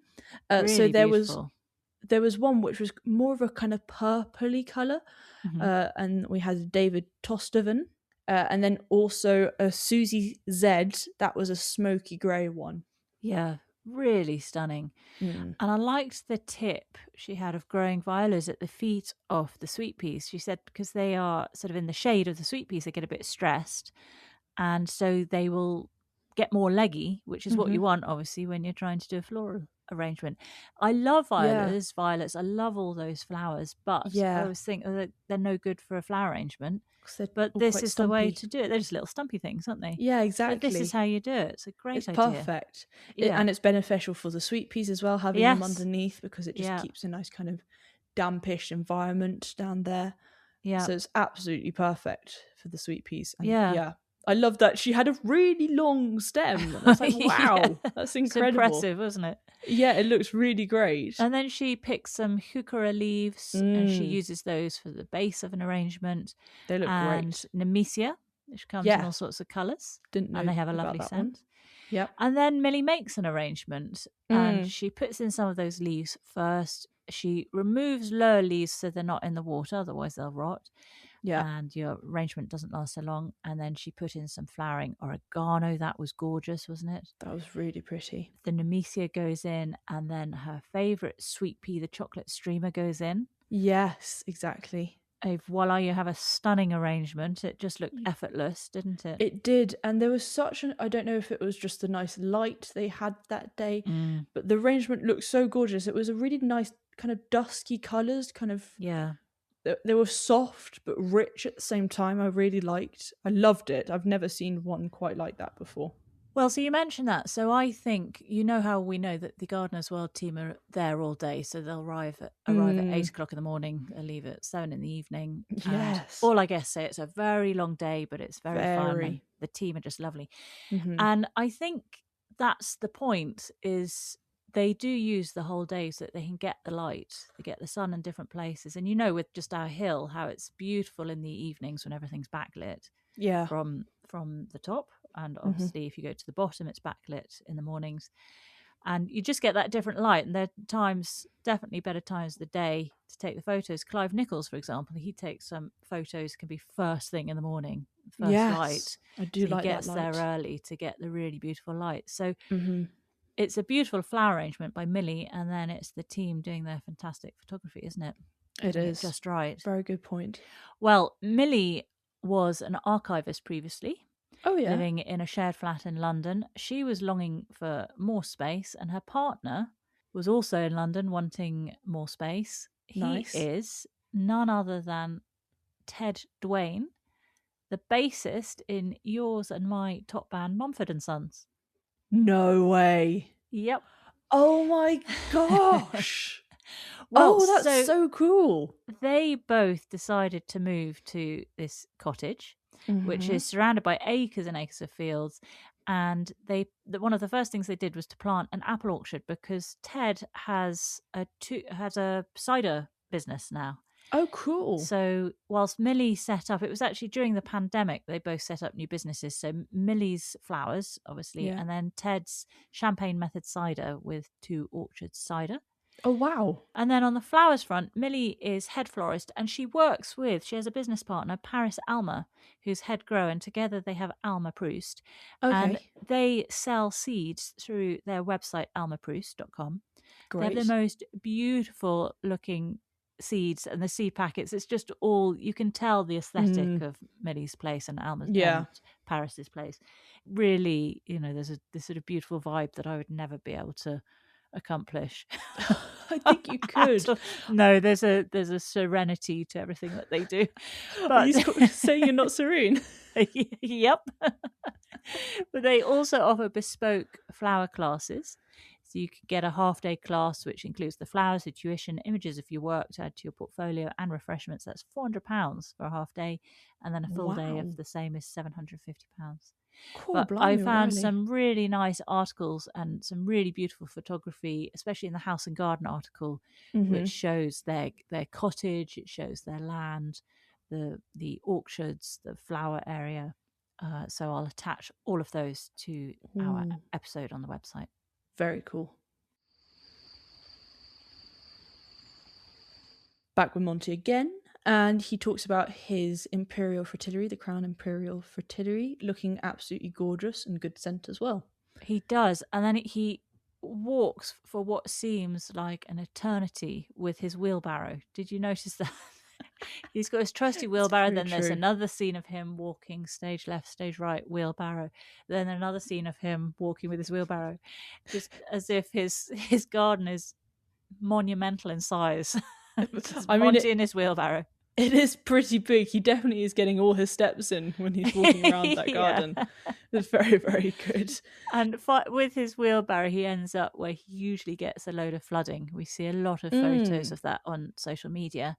Speaker 1: Really
Speaker 2: so
Speaker 1: beautiful.
Speaker 2: There was one which was more of a kind of purpley colour, and we had David Tostoven, and then also a Susie Z, that was a smoky grey one.
Speaker 1: Yeah, really stunning. And I liked the tip she had of growing violas at the feet of the sweet peas. She said because they are sort of in the shade of the sweet peas, they get a bit stressed, and so they will get more leggy, which is what you want, obviously, when you're trying to do a floral arrangement. I love violets. I love all those flowers, but I always think they're no good for a flower arrangement. But this is the way to do it. They're just little stumpy things, aren't they?
Speaker 2: Yeah, exactly.
Speaker 1: But this is how you do it. It's a great idea.
Speaker 2: It's perfect. And it's beneficial for the sweet peas as well, having them underneath, because it just keeps a nice kind of dampish environment down there. Yeah. So it's absolutely perfect for the sweet peas. And I love that she had a really long stem. I was like, wow, that's incredible.
Speaker 1: It's impressive, wasn't it?
Speaker 2: Yeah, it looks really great.
Speaker 1: And then she picks some heuchera leaves and she uses those for the base of an arrangement.
Speaker 2: They look great.
Speaker 1: And nemesia, which comes in all sorts of colours.
Speaker 2: Didn't know.
Speaker 1: And they have a lovely scent.
Speaker 2: Yeah.
Speaker 1: And then Milly makes an arrangement and she puts in some of those leaves first. She removes lower leaves so they're not in the water, otherwise they'll rot. and your arrangement doesn't last so long. And then she put in some flowering oregano. That was gorgeous, wasn't it?
Speaker 2: That was really pretty.
Speaker 1: The nemesia goes in, and then her favourite sweet pea, the chocolate streamer, goes in.
Speaker 2: Yes, exactly.
Speaker 1: Voila, you have a stunning arrangement. It just looked effortless, didn't it?
Speaker 2: It did. And there was such I don't know if it was just the nice light they had that day, but the arrangement looked so gorgeous. It was a really nice kind of dusky colours, kind of.
Speaker 1: Yeah.
Speaker 2: They were soft but rich at the same time. I loved it. I've never seen one quite like that before.
Speaker 1: Well, so you mentioned that. So I think, you know how we know that the Gardener's World team are there all day. So they'll arrive at 8 o'clock in the morning. They'll leave at 7 in the evening.
Speaker 2: Yes.
Speaker 1: All I guess say it's a very long day, but it's very fun. And the team are just lovely. And I think that's the point, is they do use the whole day so that they can get the light, they get the sun in different places. And you know, with just our hill, how it's beautiful in the evenings when everything's backlit from the top. And obviously, if you go to the bottom, it's backlit in the mornings. And you just get that different light. And there are times, definitely better times of the day to take the photos. Clive Nichols, for example, he takes some photos, can be first thing in the morning, first light.
Speaker 2: I do like that light. He
Speaker 1: gets there early to get the really beautiful light. So it's a beautiful flower arrangement by Milly, and then it's the team doing their fantastic photography, isn't it?
Speaker 2: It is.
Speaker 1: Just right.
Speaker 2: Very good point.
Speaker 1: Well, Milly was an archivist previously.
Speaker 2: Oh, yeah.
Speaker 1: Living in a shared flat in London. She was longing for more space, and her partner was also in London wanting more space.
Speaker 2: Nice.
Speaker 1: He is none other than Ted Dwayne, the bassist in yours and my top band, Mumford and Sons.
Speaker 2: No way.
Speaker 1: Yep.
Speaker 2: Oh my gosh. Well, that's so cool.
Speaker 1: They both decided to move to this cottage, which is surrounded by acres and acres of fields. And one of the first things they did was to plant an apple orchard, because Ted has a cider business now.
Speaker 2: Oh, cool.
Speaker 1: So whilst Milly set up, it was actually during the pandemic, they both set up new businesses. So Milly's flowers, obviously, and then Ted's champagne method cider with 2 orchards cider.
Speaker 2: Oh, wow.
Speaker 1: And then on the flowers front, Milly is head florist, and she has a business partner, Paris Alma, who's head grower, and together they have Alma Proust.
Speaker 2: Okay.
Speaker 1: And they sell seeds through their website, almaproust.com.
Speaker 2: Great.
Speaker 1: They're the most beautiful looking seeds, and the seed packets, it's just all, you can tell the aesthetic of Milly's place and Alma's and Paris's place. Really, there's this sort of beautiful vibe that I would never be able to accomplish.
Speaker 2: I think you could.
Speaker 1: No, there's a serenity to everything that they do. But
Speaker 2: you saying you're not serene?
Speaker 1: Yep. But they also offer bespoke flower classes. So you could get a half-day class, which includes the flowers, the tuition, images of your work to add to your portfolio, and refreshments. That's £400 for a half day, and then a full day of the same is £750.
Speaker 2: Cool,
Speaker 1: but
Speaker 2: blimey,
Speaker 1: I found some really nice articles and some really beautiful photography, especially in the House and Garden article, which shows their cottage, it shows their land, the orchards, the flower area. So I'll attach all of those to our episode on the website.
Speaker 2: Very cool. Back with Monty again, and he talks about his Imperial Fritillary, the Crown Imperial Fritillary, looking absolutely gorgeous and good scent as well.
Speaker 1: He does, and then he walks for what seems like an eternity with his wheelbarrow. Did you notice that? He's got his trusty wheelbarrow, then there's another scene of him walking stage left, stage right, wheelbarrow. Then another scene of him walking with his wheelbarrow, just as if his garden is monumental in size. Monty in his wheelbarrow.
Speaker 2: It is pretty big. He definitely is getting all his steps in when he's walking around that garden. It's very, very good.
Speaker 1: And with his wheelbarrow, he ends up where he usually gets a load of flooding. We see a lot of photos of that on social media.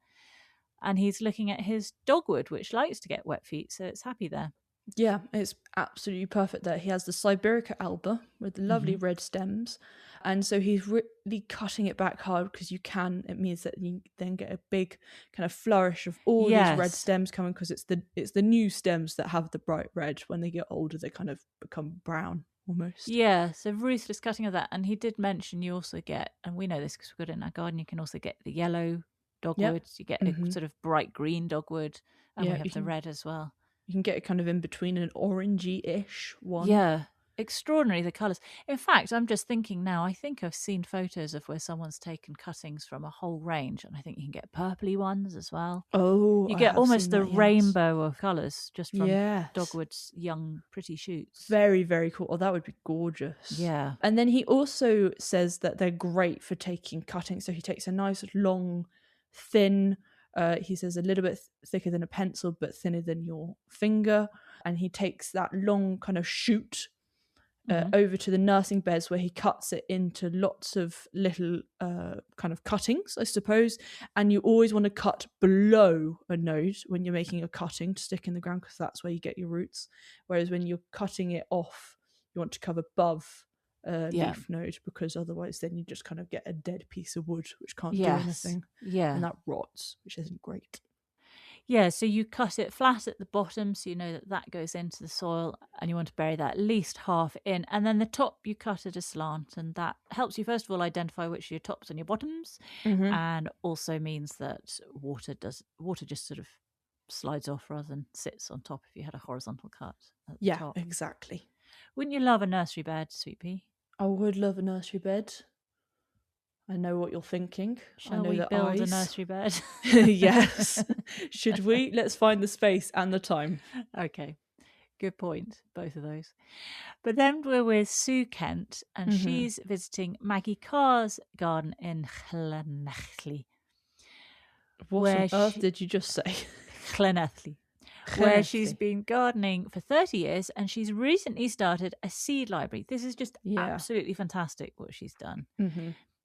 Speaker 1: And he's looking at his dogwood, which likes to get wet feet, so it's happy there.
Speaker 2: Yeah, it's absolutely perfect there. He has the Siberica alba with the lovely red stems. And so he's really cutting it back hard, because it means that you then get a big kind of flourish of all these red stems coming, because it's the new stems that have the bright red. When they get older, they kind of become brown almost.
Speaker 1: Yeah, so ruthless cutting of that. And he did mention you also get, and we know this because we've got it in our garden, you can also get the yellow dogwood. You get a sort of bright green dogwood, and we have the red as well.
Speaker 2: You can get it kind of in between an orangey-ish one.
Speaker 1: Yeah. Extraordinary, the colours. In fact, I'm just thinking now, I think I've seen photos of where someone's taken cuttings from a whole range, and I think you can get purpley ones as well.
Speaker 2: Oh,
Speaker 1: you get almost the rainbow of colours just from dogwood's young, pretty shoots.
Speaker 2: Very, very cool. Oh, that would be gorgeous.
Speaker 1: Yeah.
Speaker 2: And then he also says that they're great for taking cuttings. So he takes a nice, long, thin, he says a little bit thicker than a pencil, but thinner than your finger. And he takes that long kind of shoot over to the nursing beds, where he cuts it into lots of little kind of cuttings, I suppose. And you always want to cut below a node when you're making a cutting to stick in the ground, because that's where you get your roots. Whereas when you're cutting it off, you want to cover above leaf node, because otherwise then you just kind of get a dead piece of wood which can't do anything.
Speaker 1: Yeah.
Speaker 2: And that rots, which isn't great.
Speaker 1: Yeah, so you cut it flat at the bottom, so you know that goes into the soil, and you want to bury that at least half in. And then the top you cut at a slant, and that helps you first of all identify which are your tops and your bottoms, and also means that water just sort of slides off rather than sits on top if you had a horizontal cut at the top.
Speaker 2: Yeah, exactly.
Speaker 1: Wouldn't you love a nursery bed, Sweet Pea?
Speaker 2: I would love a nursery bed. I know what you're thinking.
Speaker 1: Shall we build a nursery bed?
Speaker 2: Yes. Should we? Let's find the space and the time.
Speaker 1: Okay. Good point, both of those. But then we're with Sue Kent, and she's visiting Maggie Carr's garden in Llanelli.
Speaker 2: What on earth did you just say?
Speaker 1: Llanelli. Where she's been gardening for 30 years, and she's recently started a seed library. This is just absolutely fantastic what she's done.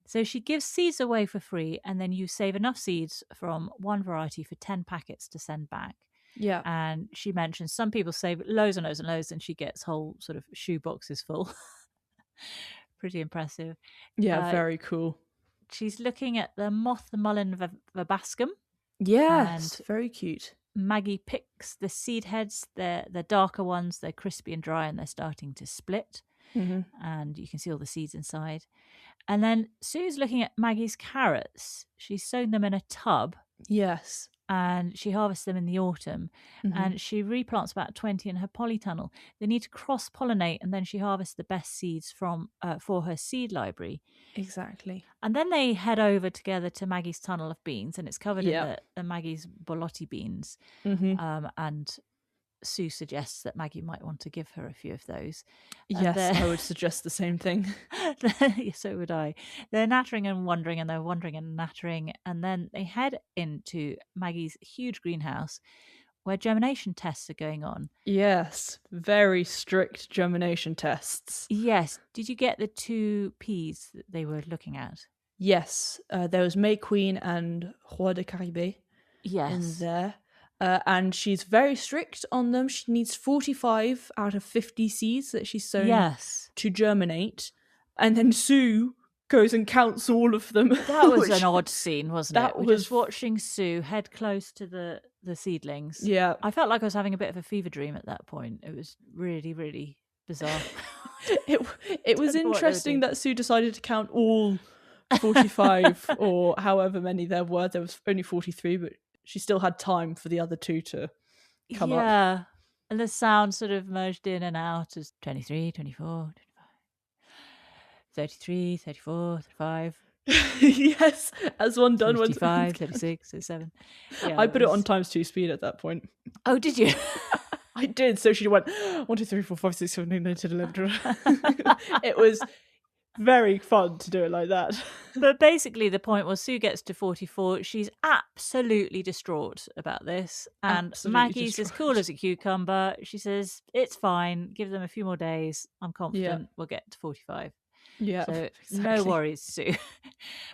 Speaker 1: So she gives seeds away for free, and then you save enough seeds from one variety for 10 packets to send back.
Speaker 2: Yeah.
Speaker 1: And she mentions some people save loads and loads and loads, and she gets whole sort of shoe boxes full. Pretty impressive.
Speaker 2: Yeah, very cool.
Speaker 1: She's looking at the moth mullen verbascum.
Speaker 2: Yes, very cute.
Speaker 1: Maggie picks the seed heads. They're darker ones. They're crispy and dry, and they're starting to split. And you can see all the seeds inside. And then Sue's looking at Maggie's carrots. She's sown them in a tub.
Speaker 2: Yes.
Speaker 1: And she harvests them in the autumn. And she replants about 20 in her polytunnel. They need to cross-pollinate, and then she harvests the best seeds for her seed library.
Speaker 2: Exactly.
Speaker 1: And then they head over together to Maggie's tunnel of beans, and it's covered in the Maggie's bolotti beans. And Sue suggests that Maggie might want to give her a few of those.
Speaker 2: Yes, I would suggest the same thing.
Speaker 1: So would I. They're nattering and wandering, and they're wandering and nattering, and then they head into Maggie's huge greenhouse where germination tests are going on.
Speaker 2: Yes, very strict germination tests.
Speaker 1: Yes. Did you get the 2 peas that they were looking at?
Speaker 2: Yes. There was May Queen and Roi de Caribe in there. And she's very strict on them. She needs 45 out of 50 seeds that she's sown to germinate. And then Sue goes and counts all of them.
Speaker 1: That was an odd scene, wasn't it? We're just watching Sue head close to the seedlings.
Speaker 2: Yeah.
Speaker 1: I felt like I was having a bit of a fever dream at that point. It was really, really bizarre.
Speaker 2: It was interesting that Sue decided to count all 45 or however many there were. There was only 43, but she still had time for the other 2 to come up.
Speaker 1: Yeah. And the sound sort of merged in and out as 23, 24, 25, 33, 34, 35.
Speaker 2: Yes, as one done.
Speaker 1: 55, 36, 37. Yeah,
Speaker 2: I put it on ×2 speed at that point.
Speaker 1: Oh, did you?
Speaker 2: I did. So she went 1, 2, 3, 4, 5, 6, 7, 8, 9, 10, 11. It was very fun to do it like that.
Speaker 1: But basically the point was Sue gets to 44. She's absolutely distraught about this. And Maggie's as cool as a cucumber. She says, it's fine. Give them a few more days. I'm confident we'll get to 45.
Speaker 2: Yeah.
Speaker 1: So no worries, Sue.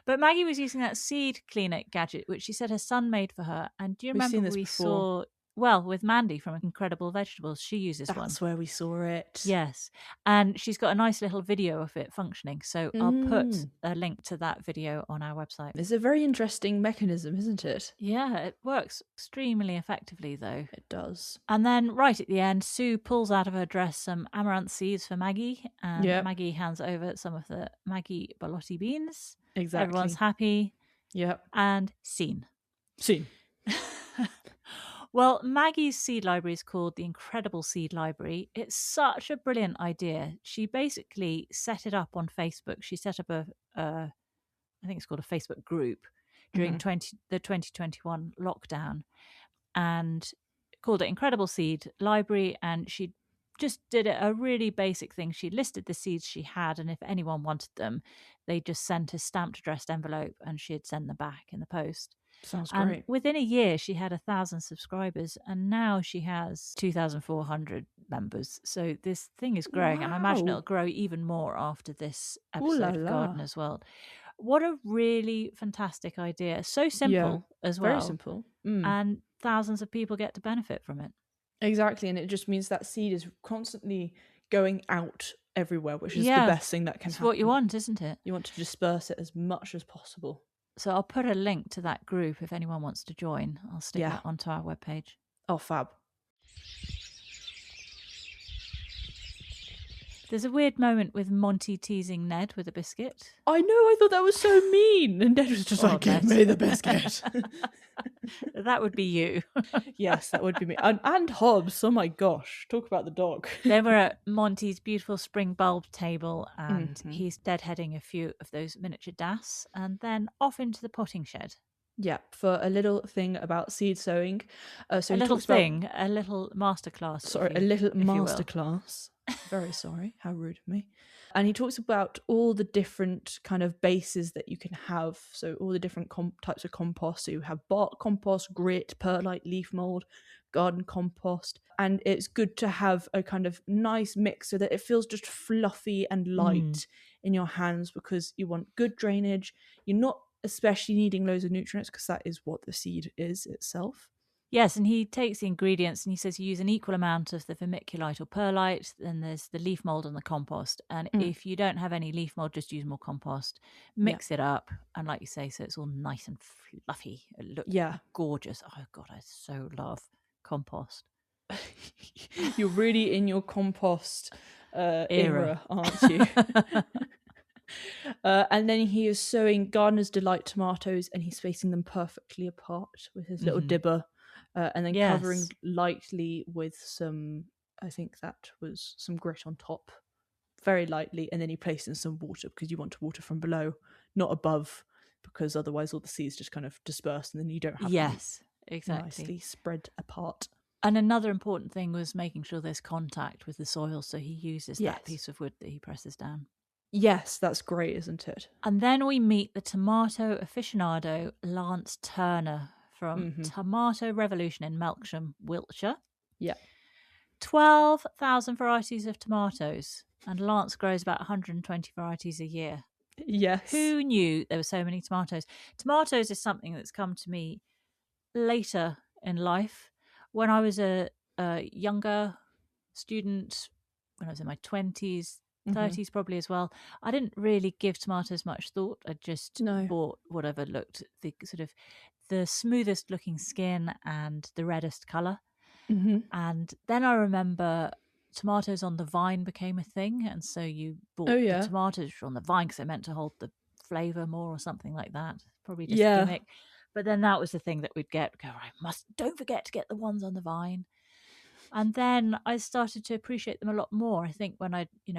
Speaker 1: But Maggie was using that seed cleaner gadget, which she said her son made for her. And do you remember we saw... Well, with Mandy from Incredible Vegetables, she uses one.
Speaker 2: That's where we saw it.
Speaker 1: Yes. And she's got a nice little video of it functioning. So I'll put a link to that video on our website.
Speaker 2: It's a very interesting mechanism, isn't it?
Speaker 1: Yeah, it works extremely effectively, though.
Speaker 2: It does.
Speaker 1: And then right at the end, Sue pulls out of her dress some amaranth seeds for Maggie. And Maggie hands over some of the Maggie bolotti beans.
Speaker 2: Exactly.
Speaker 1: Everyone's happy.
Speaker 2: Yep.
Speaker 1: And scene.
Speaker 2: Soon.
Speaker 1: Well, Maggie's seed library is called the Incredible Seed Library. It's such a brilliant idea. She basically set it up on Facebook. She set up I think it's called a Facebook group during the 2021 lockdown, and called it Incredible Seed Library. And she just did a really basic thing. She listed the seeds she had, and if anyone wanted them, they just sent a stamped addressed envelope and she'd send them back in the post.
Speaker 2: Sounds
Speaker 1: and
Speaker 2: great.
Speaker 1: within a year, she had 1,000 subscribers, and now she has 2,400 members. So this thing is growing, and I imagine it'll grow even more after this episode of Gardener's World. What a really fantastic idea. So simple as well.
Speaker 2: Very simple.
Speaker 1: And thousands of people get to benefit from it.
Speaker 2: Exactly. And it just means that seed is constantly going out everywhere, which is the best thing that can happen.
Speaker 1: It's what you want, isn't it?
Speaker 2: You want to disperse it as much as possible.
Speaker 1: So I'll put a link to that group if anyone wants to join. I'll stick that onto our webpage.
Speaker 2: Oh, fab.
Speaker 1: There's a weird moment with Monty teasing Ned with a biscuit.
Speaker 2: I know, I thought that was so mean. And Ned was just like, give me the biscuit.
Speaker 1: That would be you.
Speaker 2: Yes, that would be me. And Hobbs, oh my gosh, talk about the dog.
Speaker 1: Then we're at Monty's beautiful spring bulb table, and he's deadheading a few of those miniature das, and then off into the potting shed.
Speaker 2: Yeah, for a little thing about seed sowing. So
Speaker 1: a little masterclass.
Speaker 2: Sorry, a little masterclass. Very sorry, how rude of me. And he talks about all the different kind of bases that you can have. So all the different types of compost. So you have bark compost, grit, perlite, leaf mold, garden compost. And it's good to have a kind of nice mix so that it feels just fluffy and light in your hands, because you want good drainage. You're not especially needing loads of nutrients, because that is what the seed is itself.
Speaker 1: Yes, and he takes the ingredients and he says you use an equal amount of the vermiculite or perlite, then there's the leaf mold and the compost. And if you don't have any leaf mold, just use more compost. Mix it up, and like you say, so it's all nice and fluffy. It looks gorgeous. Oh, God, I so love compost.
Speaker 2: You're really in your compost era, aren't you? And then he is sowing Gardener's Delight tomatoes, and he's spacing them perfectly apart with his little dibber, and then covering lightly with some, I think that was some grit on top, very lightly, and then he placed in some water, because you want to water from below, not above, because otherwise all the seeds just kind of disperse, and then you don't have them nicely spread apart.
Speaker 1: And another important thing was making sure there's contact with the soil, so he uses that piece of wood that he presses down.
Speaker 2: Yes, that's great, isn't it?
Speaker 1: And then we meet the tomato aficionado, Lance Turner, from Tomato Revolution in Melksham, Wiltshire.
Speaker 2: Yeah.
Speaker 1: 12,000 varieties of tomatoes, and Lance grows about 120 varieties a year.
Speaker 2: Yes.
Speaker 1: Who knew there were so many tomatoes? Tomatoes is something that's come to me later in life. When I was a younger student, when I was in my 20s, 30s probably as well, I didn't really give tomatoes much thought. I just bought whatever looked the smoothest looking skin and the reddest colour. And then I remember tomatoes on the vine became a thing, and so you bought the tomatoes on the vine because they're meant to hold the flavour more or something like that. Probably just a gimmick. But then that was the thing that we'd get. Don't forget to get the ones on the vine. And then I started to appreciate them a lot more. I think when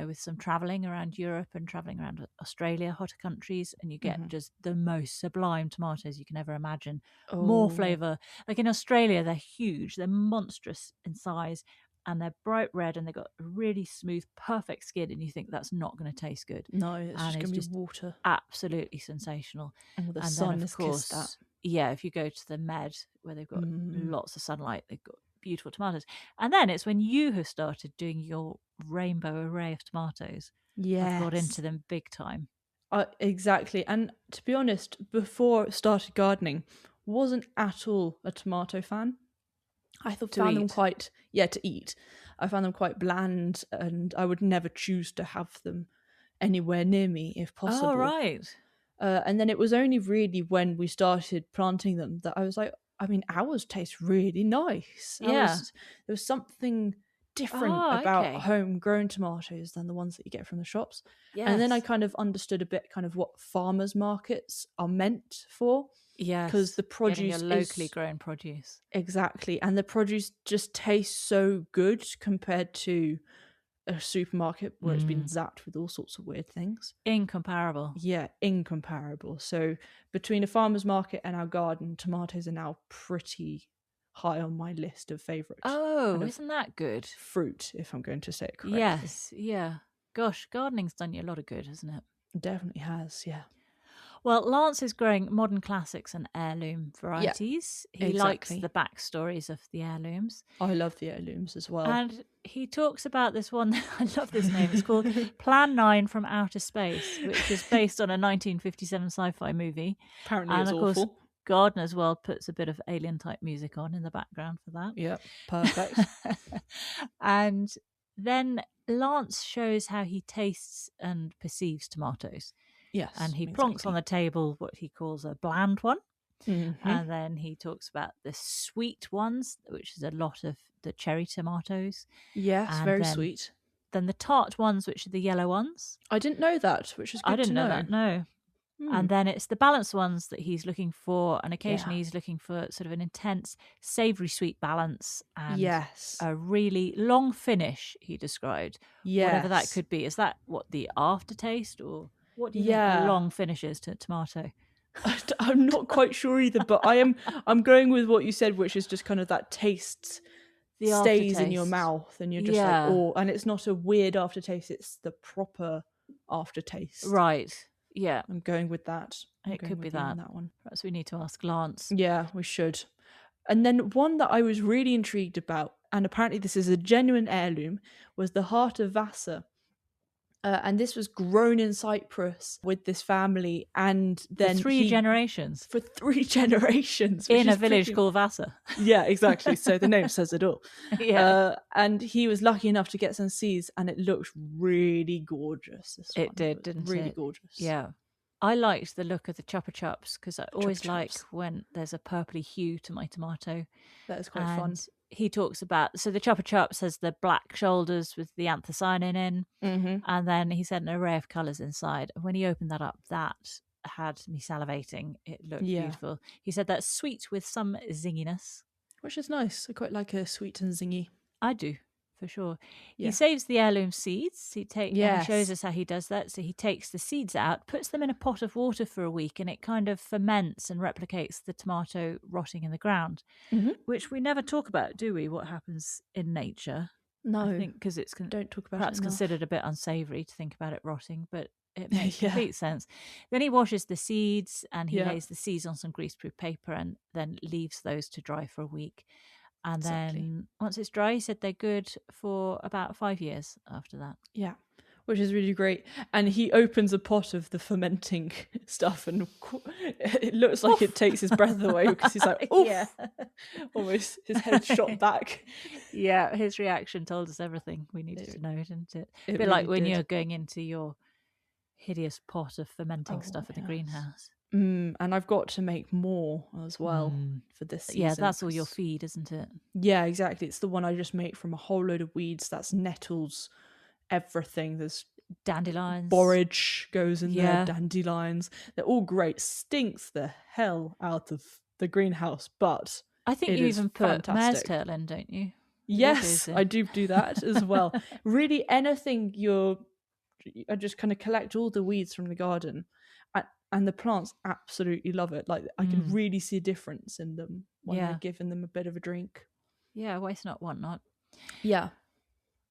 Speaker 1: with some travelling around Europe and travelling around Australia, hotter countries, and you get just the most sublime tomatoes you can ever imagine. More flavour. Like in Australia, they're huge. They're monstrous in size, and they're bright red, and they've got a really smooth, perfect skin, and you think that's not going to taste good.
Speaker 2: No, it's just going to be water.
Speaker 1: Absolutely sensational.
Speaker 2: And the sun has kissed that.
Speaker 1: Yeah, if you go to the Med, where they've got lots of sunlight, they've got beautiful tomatoes. And then it's when you have started doing your rainbow array of tomatoes. I've got into them big time.
Speaker 2: Exactly. And to be honest, before I started gardening, wasn't at all a tomato fan. I found them quite to eat. I found them quite bland, and I would never choose to have them anywhere near me if possible.
Speaker 1: Oh, right.
Speaker 2: And then it was only really when we started planting them that I was like, I mean, ours taste really nice. There was something different about homegrown tomatoes than the ones that you get from the shops. Yes. And then I kind of understood a bit kind of what farmers markets are meant for.
Speaker 1: Yes,
Speaker 2: because the produce
Speaker 1: your locally grown produce.
Speaker 2: Exactly, and the produce just tastes so good compared to a supermarket where it's been zapped with all sorts of weird things.
Speaker 1: Incomparable.
Speaker 2: Yeah, incomparable. So between a farmer's market and our garden, tomatoes are now pretty high on my list of favourites.
Speaker 1: Oh, isn't that good?
Speaker 2: Fruit, if I'm going to say it correctly.
Speaker 1: Yes, yeah. Gosh, gardening's done you a lot of good, hasn't it?
Speaker 2: It definitely has, yeah.
Speaker 1: Well, Lance is growing modern classics and heirloom varieties. Yeah, he likes the backstories of the heirlooms.
Speaker 2: I love the heirlooms as well.
Speaker 1: And he talks about this one, I love this name, it's called Plan 9 from Outer Space, which is based on a 1957 sci-fi movie.
Speaker 2: Apparently it's awful.
Speaker 1: Course, Gardener's World puts a bit of alien-type music on in the background for that.
Speaker 2: Yep, perfect.
Speaker 1: And then Lance shows how he tastes and perceives tomatoes.
Speaker 2: Yes.
Speaker 1: And he plonks on the table what he calls a bland one. Mm-hmm. And then he talks about the sweet ones, which is a lot of the cherry tomatoes.
Speaker 2: Yes, and very sweet.
Speaker 1: Then the tart ones, which are the yellow ones.
Speaker 2: I didn't know that, which is good to know.
Speaker 1: I didn't know that, no. And then it's the balanced ones that he's looking for. And occasionally he's looking for sort of an intense, savoury sweet balance. And a really long finish, he described. Yes. Whatever that could be. Is that what, the aftertaste or... What do you think a long finish is to tomato?
Speaker 2: I'm not quite sure either, but I'm going with what you said, which is just kind of that taste stays in your mouth and you're just like, oh, and it's not a weird aftertaste, it's the proper aftertaste.
Speaker 1: Right. Yeah.
Speaker 2: I'm going with that.
Speaker 1: It could be that
Speaker 2: one.
Speaker 1: Perhaps we need to ask Lance.
Speaker 2: Yeah, we should. And then one that I was really intrigued about, and apparently this is a genuine heirloom, was the Heart of Vassar. And this was grown in Cyprus with this family, and then
Speaker 1: for 3 generations.
Speaker 2: For 3 generations.
Speaker 1: In a village called Vassar.
Speaker 2: Yeah, exactly. So the name says it all. Yeah. And he was lucky enough to get some seeds, and it looked really gorgeous.
Speaker 1: It did, didn't it?
Speaker 2: Really gorgeous.
Speaker 1: Yeah. I liked the look of the Chupa Chups because I always like when there's a purpley hue to my tomato.
Speaker 2: That is quite fun.
Speaker 1: He talks about, so the Chupa Chups has the black shoulders with the anthocyanin in, and then he said an array of colours inside. And when he opened that up, that had me salivating. It looked beautiful. He said that's sweet with some zinginess.
Speaker 2: Which is nice. I quite like a sweet and zingy.
Speaker 1: I do. For sure. Yeah. He saves the heirloom seeds. And he shows us how he does that. So he takes the seeds out, puts them in a pot of water for a week, and it kind of ferments and replicates the tomato rotting in the ground, which we never talk about, do we? What happens in nature?
Speaker 2: No,
Speaker 1: I think because it's
Speaker 2: don't talk about
Speaker 1: perhaps
Speaker 2: it
Speaker 1: considered a bit unsavoury to think about it rotting, but it makes complete sense. Then he washes the seeds and he lays the seeds on some greaseproof paper and then leaves those to dry for a week. And then once it's dry, he said they're good for about 5 years after that.
Speaker 2: Yeah, which is really great. And he opens a pot of the fermenting stuff and it looks like it takes his breath away because he's like, oof. Yeah. Almost his head shot back.
Speaker 1: Yeah, his reaction told us everything we needed to know, didn't it? A bit really like when you're going into your hideous pot of fermenting stuff at the greenhouse.
Speaker 2: And I've got to make more as well for this season.
Speaker 1: Yeah, that's all your feed, isn't it?
Speaker 2: Yeah, exactly. It's the one I just make from a whole load of weeds. That's nettles, everything. There's
Speaker 1: dandelions.
Speaker 2: Borage goes in there, dandelions. They're all great. Stinks the hell out of the greenhouse, but
Speaker 1: I think you even put mare's tail in, don't you?
Speaker 2: Yes, I do that as well. Really, anything I just kind of collect all the weeds from the garden. And the plants absolutely love it. Like I can really see a difference in them when you're giving them a bit of a drink.
Speaker 1: Yeah, waste not, want not.
Speaker 2: Yeah.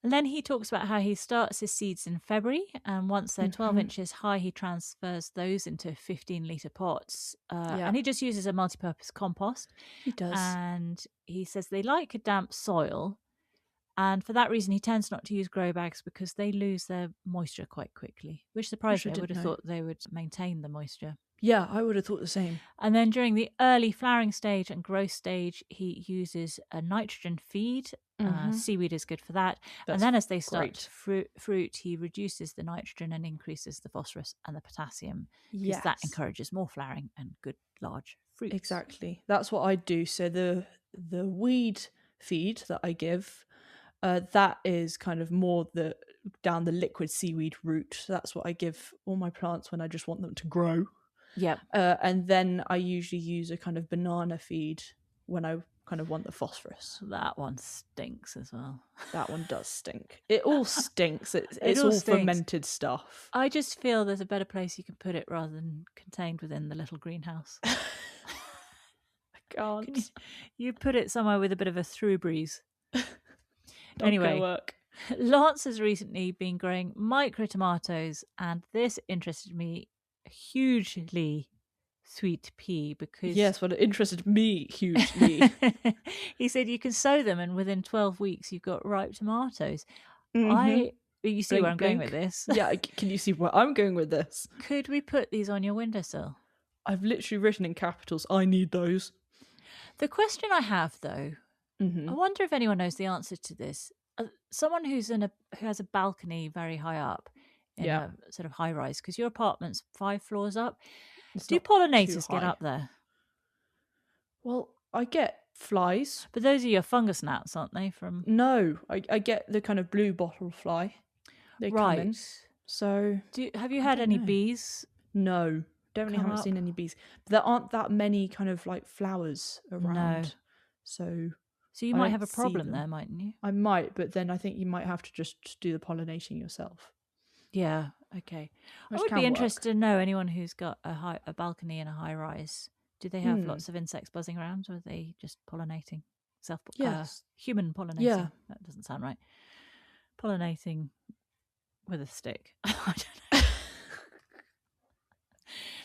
Speaker 1: And then he talks about how he starts his seeds in February, and once they're 12 inches high, he transfers those into 15-litre pots. And he just uses a multi-purpose compost.
Speaker 2: He does.
Speaker 1: And he says they like a damp soil. And for that reason, he tends not to use grow bags because they lose their moisture quite quickly, which surprised me. I would have thought they would maintain the moisture.
Speaker 2: Yeah, I would have thought the same.
Speaker 1: And then during the early flowering stage and growth stage, he uses a nitrogen feed. Seaweed is good for that. And then as they start fruit, he reduces the nitrogen and increases the phosphorus and the potassium because that encourages more flowering and good large fruits.
Speaker 2: Exactly. That's what I do. So the weed feed that I give, That is kind of more down the liquid seaweed route. So that's what I give all my plants when I just want them to grow.
Speaker 1: Yep.
Speaker 2: And then I usually use a kind of banana feed when I kind of want the phosphorus.
Speaker 1: That one stinks as well.
Speaker 2: That one does stink. It all stinks. It's all stinks. Fermented stuff.
Speaker 1: I just feel there's a better place you can put it rather than contained within the little greenhouse.
Speaker 2: I can't.
Speaker 1: You put it somewhere with a bit of a through breeze.
Speaker 2: Anyway, work.
Speaker 1: Lance has recently been growing micro tomatoes, and this interested me hugely, sweet pea, because
Speaker 2: it interested me hugely.
Speaker 1: He said you can sow them and within 12 weeks you've got ripe tomatoes.
Speaker 2: Mm-hmm.
Speaker 1: You see where I'm going with this?
Speaker 2: Yeah, can you see where I'm going with this?
Speaker 1: Could we put these on your windowsill?
Speaker 2: I've literally written in capitals, I need those.
Speaker 1: The question I have though, I wonder if anyone knows the answer to this. Someone who has a balcony very high up in a sort of high rise, because your apartment's 5 floors up. Do pollinators get up there?
Speaker 2: Well, I get flies.
Speaker 1: But those are your fungus gnats, aren't they?
Speaker 2: No, I get the kind of blue bottle fly. They come in. So
Speaker 1: have you had any bees?
Speaker 2: No, definitely haven't seen any bees. There aren't that many kind of like flowers around. No. So
Speaker 1: you might have a problem there, mightn't you?
Speaker 2: I might, but then I think you might have to just do the pollinating yourself.
Speaker 1: Yeah, okay. I would be interested to know anyone who's got a balcony in a high rise. Do they have lots of insects buzzing around, or are they just pollinating? Human pollinating. Yeah. That doesn't sound right. Pollinating with a stick. I don't know.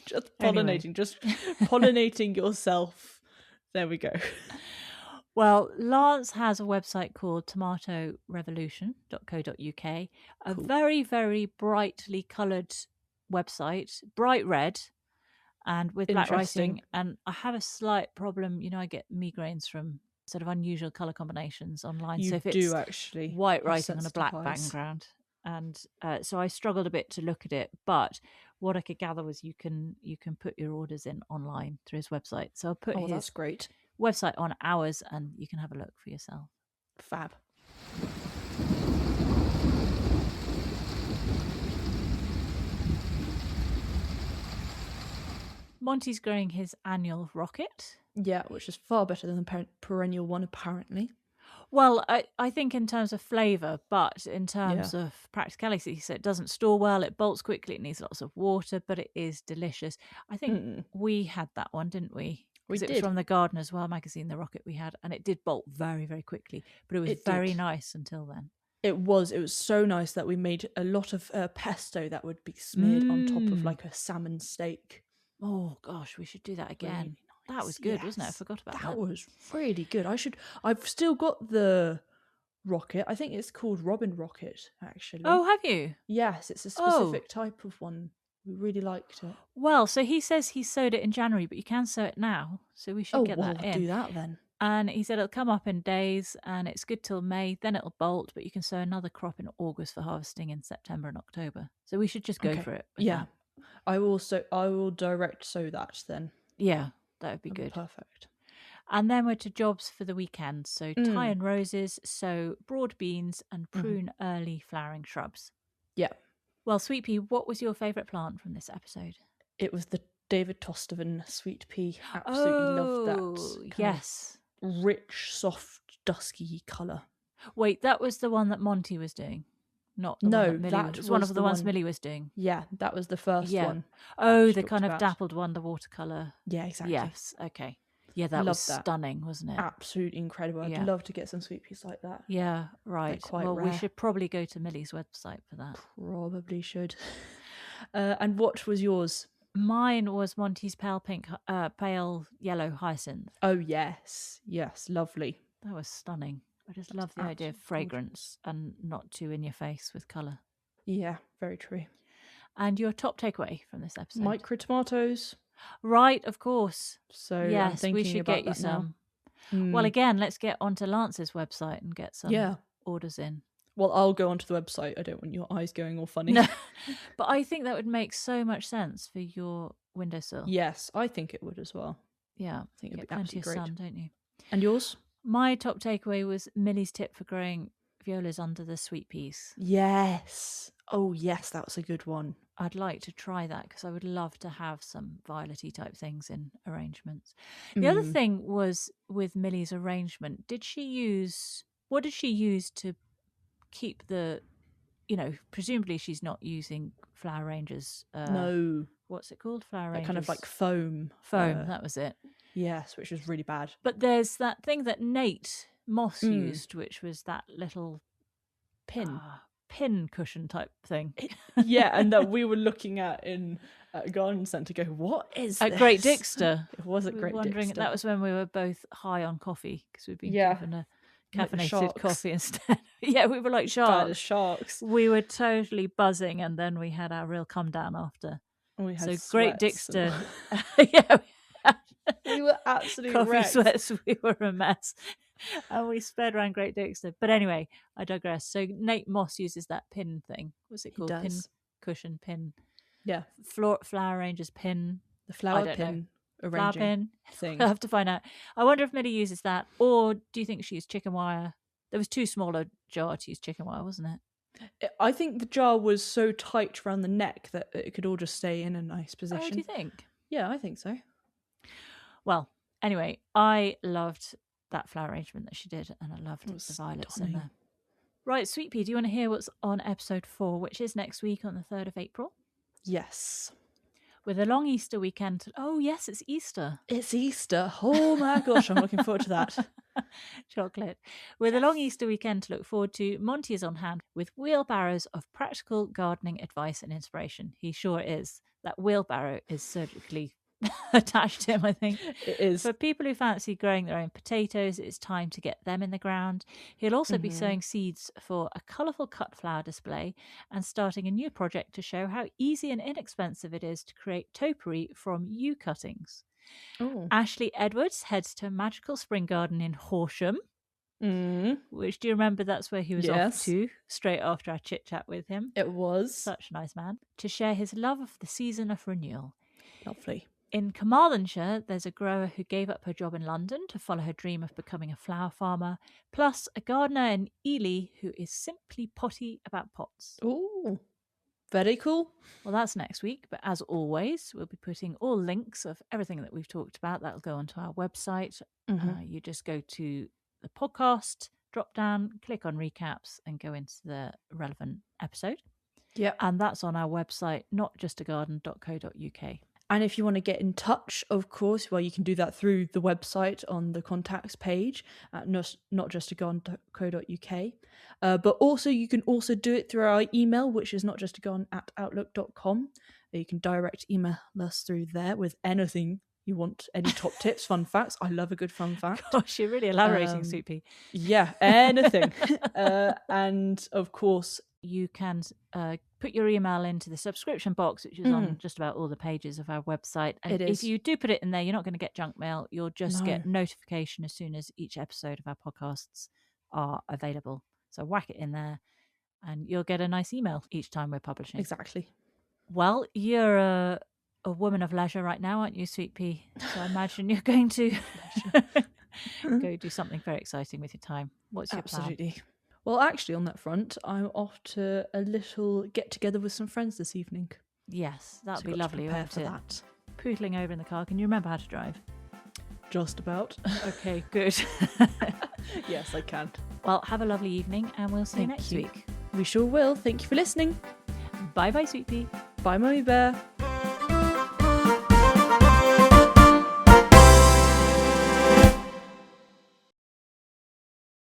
Speaker 2: Just pollinating, just pollinating yourself. There we go.
Speaker 1: Well, Lance has a website called tomatorevolution.co.uk, a very, very brightly coloured website, bright red, and with black writing. And I have a slight problem, I get migraines from sort of unusual colour combinations online.
Speaker 2: So if it's actually
Speaker 1: white writing on a black background. And so I struggled a bit to look at it, but what I could gather was you can put your orders in online through his website. So I'll put his
Speaker 2: that's great.
Speaker 1: website on ours and you can have a look for yourself.
Speaker 2: Fab.
Speaker 1: Monty's growing his annual rocket.
Speaker 2: Yeah, which is far better than the perennial one, apparently.
Speaker 1: Well, I think in terms of flavour, but in terms of practicality, so it doesn't store well, it bolts quickly, it needs lots of water, but it is delicious. I think we had that one, didn't we?
Speaker 2: We did.
Speaker 1: It was from the Garden as Well magazine, the rocket we had, and it did bolt very, very quickly, but it was very nice until then.
Speaker 2: It was so nice that we made a lot of pesto that would be smeared on top of like a salmon steak.
Speaker 1: Oh gosh, we should do that again. Really nice. That was good, wasn't it? I forgot about that.
Speaker 2: That was really good. I've still got the rocket. I think it's called Robin Rocket, actually.
Speaker 1: Oh, have you?
Speaker 2: Yes, it's a specific type of one. We really liked it.
Speaker 1: Well, so he says he sowed it in January, but you can sow it now. So we should get that in.
Speaker 2: Do that then.
Speaker 1: And he said it'll come up in days and it's good till May, then it'll bolt, but you can sow another crop in August for harvesting in September and October. So we should just go for it.
Speaker 2: Yeah. I will direct sow that then.
Speaker 1: Yeah, that would be good.
Speaker 2: Perfect.
Speaker 1: And then we're to jobs for the weekend. So tie and roses, sow broad beans and prune early flowering shrubs.
Speaker 2: Yeah.
Speaker 1: Well, Sweet Pea, what was your favourite plant from this episode?
Speaker 2: It was the David Tostovan Sweet Pea. Absolutely loved that.
Speaker 1: Yes.
Speaker 2: Rich, soft, dusky colour.
Speaker 1: Wait, that was the one that Monty was doing? Not the one that Milly was one of the ones Milly was doing.
Speaker 2: Yeah, that was the first one.
Speaker 1: Oh, the kind of dappled one, the watercolour.
Speaker 2: Yeah, exactly.
Speaker 1: Yes, okay. Yeah, that was stunning, wasn't it?
Speaker 2: Absolutely incredible. I'd love to get some sweet peas like that.
Speaker 1: Yeah, right. They're rare. We should probably go to Milly's website for that.
Speaker 2: Probably should. And what was yours?
Speaker 1: Mine was Monty's pale yellow hyacinth.
Speaker 2: Oh, yes. Yes, lovely.
Speaker 1: That was stunning. I just love the idea of fragrance and not too in your face with colour.
Speaker 2: Yeah, very true.
Speaker 1: And your top takeaway from this episode?
Speaker 2: Micro tomatoes.
Speaker 1: Right, of course.
Speaker 2: So
Speaker 1: yes, we should get you some. Well, again, let's get onto Lance's website and get some orders in.
Speaker 2: Well, I'll go onto the website. I don't want your eyes going all funny.
Speaker 1: No, but I think that would make so much sense for your windowsill.
Speaker 2: Yes, I think it would as well.
Speaker 1: Yeah, I think you get plenty of sun, don't you?
Speaker 2: And yours?
Speaker 1: My top takeaway was Milly's tip for growing violas under the sweet peas.
Speaker 2: Yes. Oh, yes, that was a good one.
Speaker 1: I'd like to try that because I would love to have some violet-y type things in arrangements. The other thing was with Milly's arrangement, what did she use to keep the, presumably she's not using flower arrangers.
Speaker 2: No.
Speaker 1: What's it called? Flower arrangers.
Speaker 2: Kind of like foam.
Speaker 1: Foam, that was it.
Speaker 2: Yes, which was really bad.
Speaker 1: But there's that thing that Nate Moss used, which was that little pin cushion type thing.
Speaker 2: Yeah, and that we were looking at in a garden centre go, what is
Speaker 1: at
Speaker 2: this?
Speaker 1: Great Dixter.
Speaker 2: It was at Great Dixter.
Speaker 1: That was when we were both high on coffee because we'd been given a caffeinated coffee instead. Yeah, we were like sharks.
Speaker 2: Bad as sharks.
Speaker 1: We were totally buzzing, and then we had our real come down after.
Speaker 2: We had
Speaker 1: Great Dixter. Yeah,
Speaker 2: we were absolutely
Speaker 1: coffee
Speaker 2: wrecked.
Speaker 1: sweats. We were a mess. And we sped around Great Dixter. But anyway, I digress. So Nate Moss uses that pin thing. What's it called? Pin cushion pin.
Speaker 2: Yeah.
Speaker 1: Flower arrangers pin.
Speaker 2: The flower pin arranging
Speaker 1: pin
Speaker 2: thing.
Speaker 1: I'll have to find out. I wonder if Milly uses that, or do you think she used chicken wire? There was too small a jar to use chicken wire, wasn't it?
Speaker 2: I think the jar was so tight around the neck that it could all just stay in a nice position.
Speaker 1: Oh, do you think?
Speaker 2: Yeah, I think so.
Speaker 1: Well, anyway, I loved that flower arrangement that she did, and I loved the violets in there. Right, Sweet Pea, do you want to hear what's on episode 4, which is next week on the 3rd of April?
Speaker 2: Yes.
Speaker 1: With a long Easter weekend. Oh, yes, it's Easter.
Speaker 2: It's Easter. Oh my gosh, I'm looking forward to that.
Speaker 1: Chocolate. With a long Easter weekend to look forward to, Monty is on hand with wheelbarrows of practical gardening advice and inspiration. He sure is. That wheelbarrow is surgically attached to him, I think.
Speaker 2: It is.
Speaker 1: For people who fancy growing their own potatoes, it's time to get them in the ground. He'll also be sowing seeds for a colourful cut flower display and starting a new project to show how easy and inexpensive it is to create topiary from yew cuttings.
Speaker 2: Ooh.
Speaker 1: Ashley Edwards heads to a magical spring garden in Horsham, which, do you remember, that's where he was off to straight after our chit chat with him?
Speaker 2: It was.
Speaker 1: Such a nice man. To share his love of the season of renewal.
Speaker 2: Lovely.
Speaker 1: In Carmarthenshire, there's a grower who gave up her job in London to follow her dream of becoming a flower farmer, plus a gardener in Ely who is simply potty about pots.
Speaker 2: Ooh, very cool.
Speaker 1: Well, that's next week, but as always, we'll be putting all links of everything that we've talked about. That'll go onto our website. You just go to the podcast, drop down, click on recaps, and go into the relevant episode.
Speaker 2: Yeah.
Speaker 1: And that's on our website, notjustagarden.co.uk.
Speaker 2: And if you want to get in touch, of course, well, you can do that through the website on the contacts page at notjustagarden.co.uk. But also, you can also do it through our email, which is notjustagarden@outlook.com. You can direct email us through there with anything you want, any top tips, fun facts. I love a good fun fact.
Speaker 1: Gosh, you're really elaborating, Soupy.
Speaker 2: Yeah, anything. And of course,
Speaker 1: you can put your email into the subscription box, which is on just about all the pages of our website. And if you do put it in there, you're not going to get junk mail. You'll just get notification as soon as each episode of our podcasts are available. So whack it in there and you'll get a nice email each time we're publishing.
Speaker 2: Exactly.
Speaker 1: Well, you're a woman of leisure right now, aren't you, Sweet Pea? So I imagine you're going to go do something very exciting with your time. What's your plan?
Speaker 2: Absolutely. Well, actually, on that front, I'm off to a little get-together with some friends this evening.
Speaker 1: Yes, that would be lovely.
Speaker 2: Prepare for that.
Speaker 1: Pootling over in the car. Can you remember how to drive?
Speaker 2: Just about.
Speaker 1: Okay, good.
Speaker 2: Yes, I can.
Speaker 1: Well, have a lovely evening, and we'll see you next week.
Speaker 2: We sure will. Thank you for listening.
Speaker 1: Bye-bye, Sweet Pea.
Speaker 2: Bye, Mummy Bear.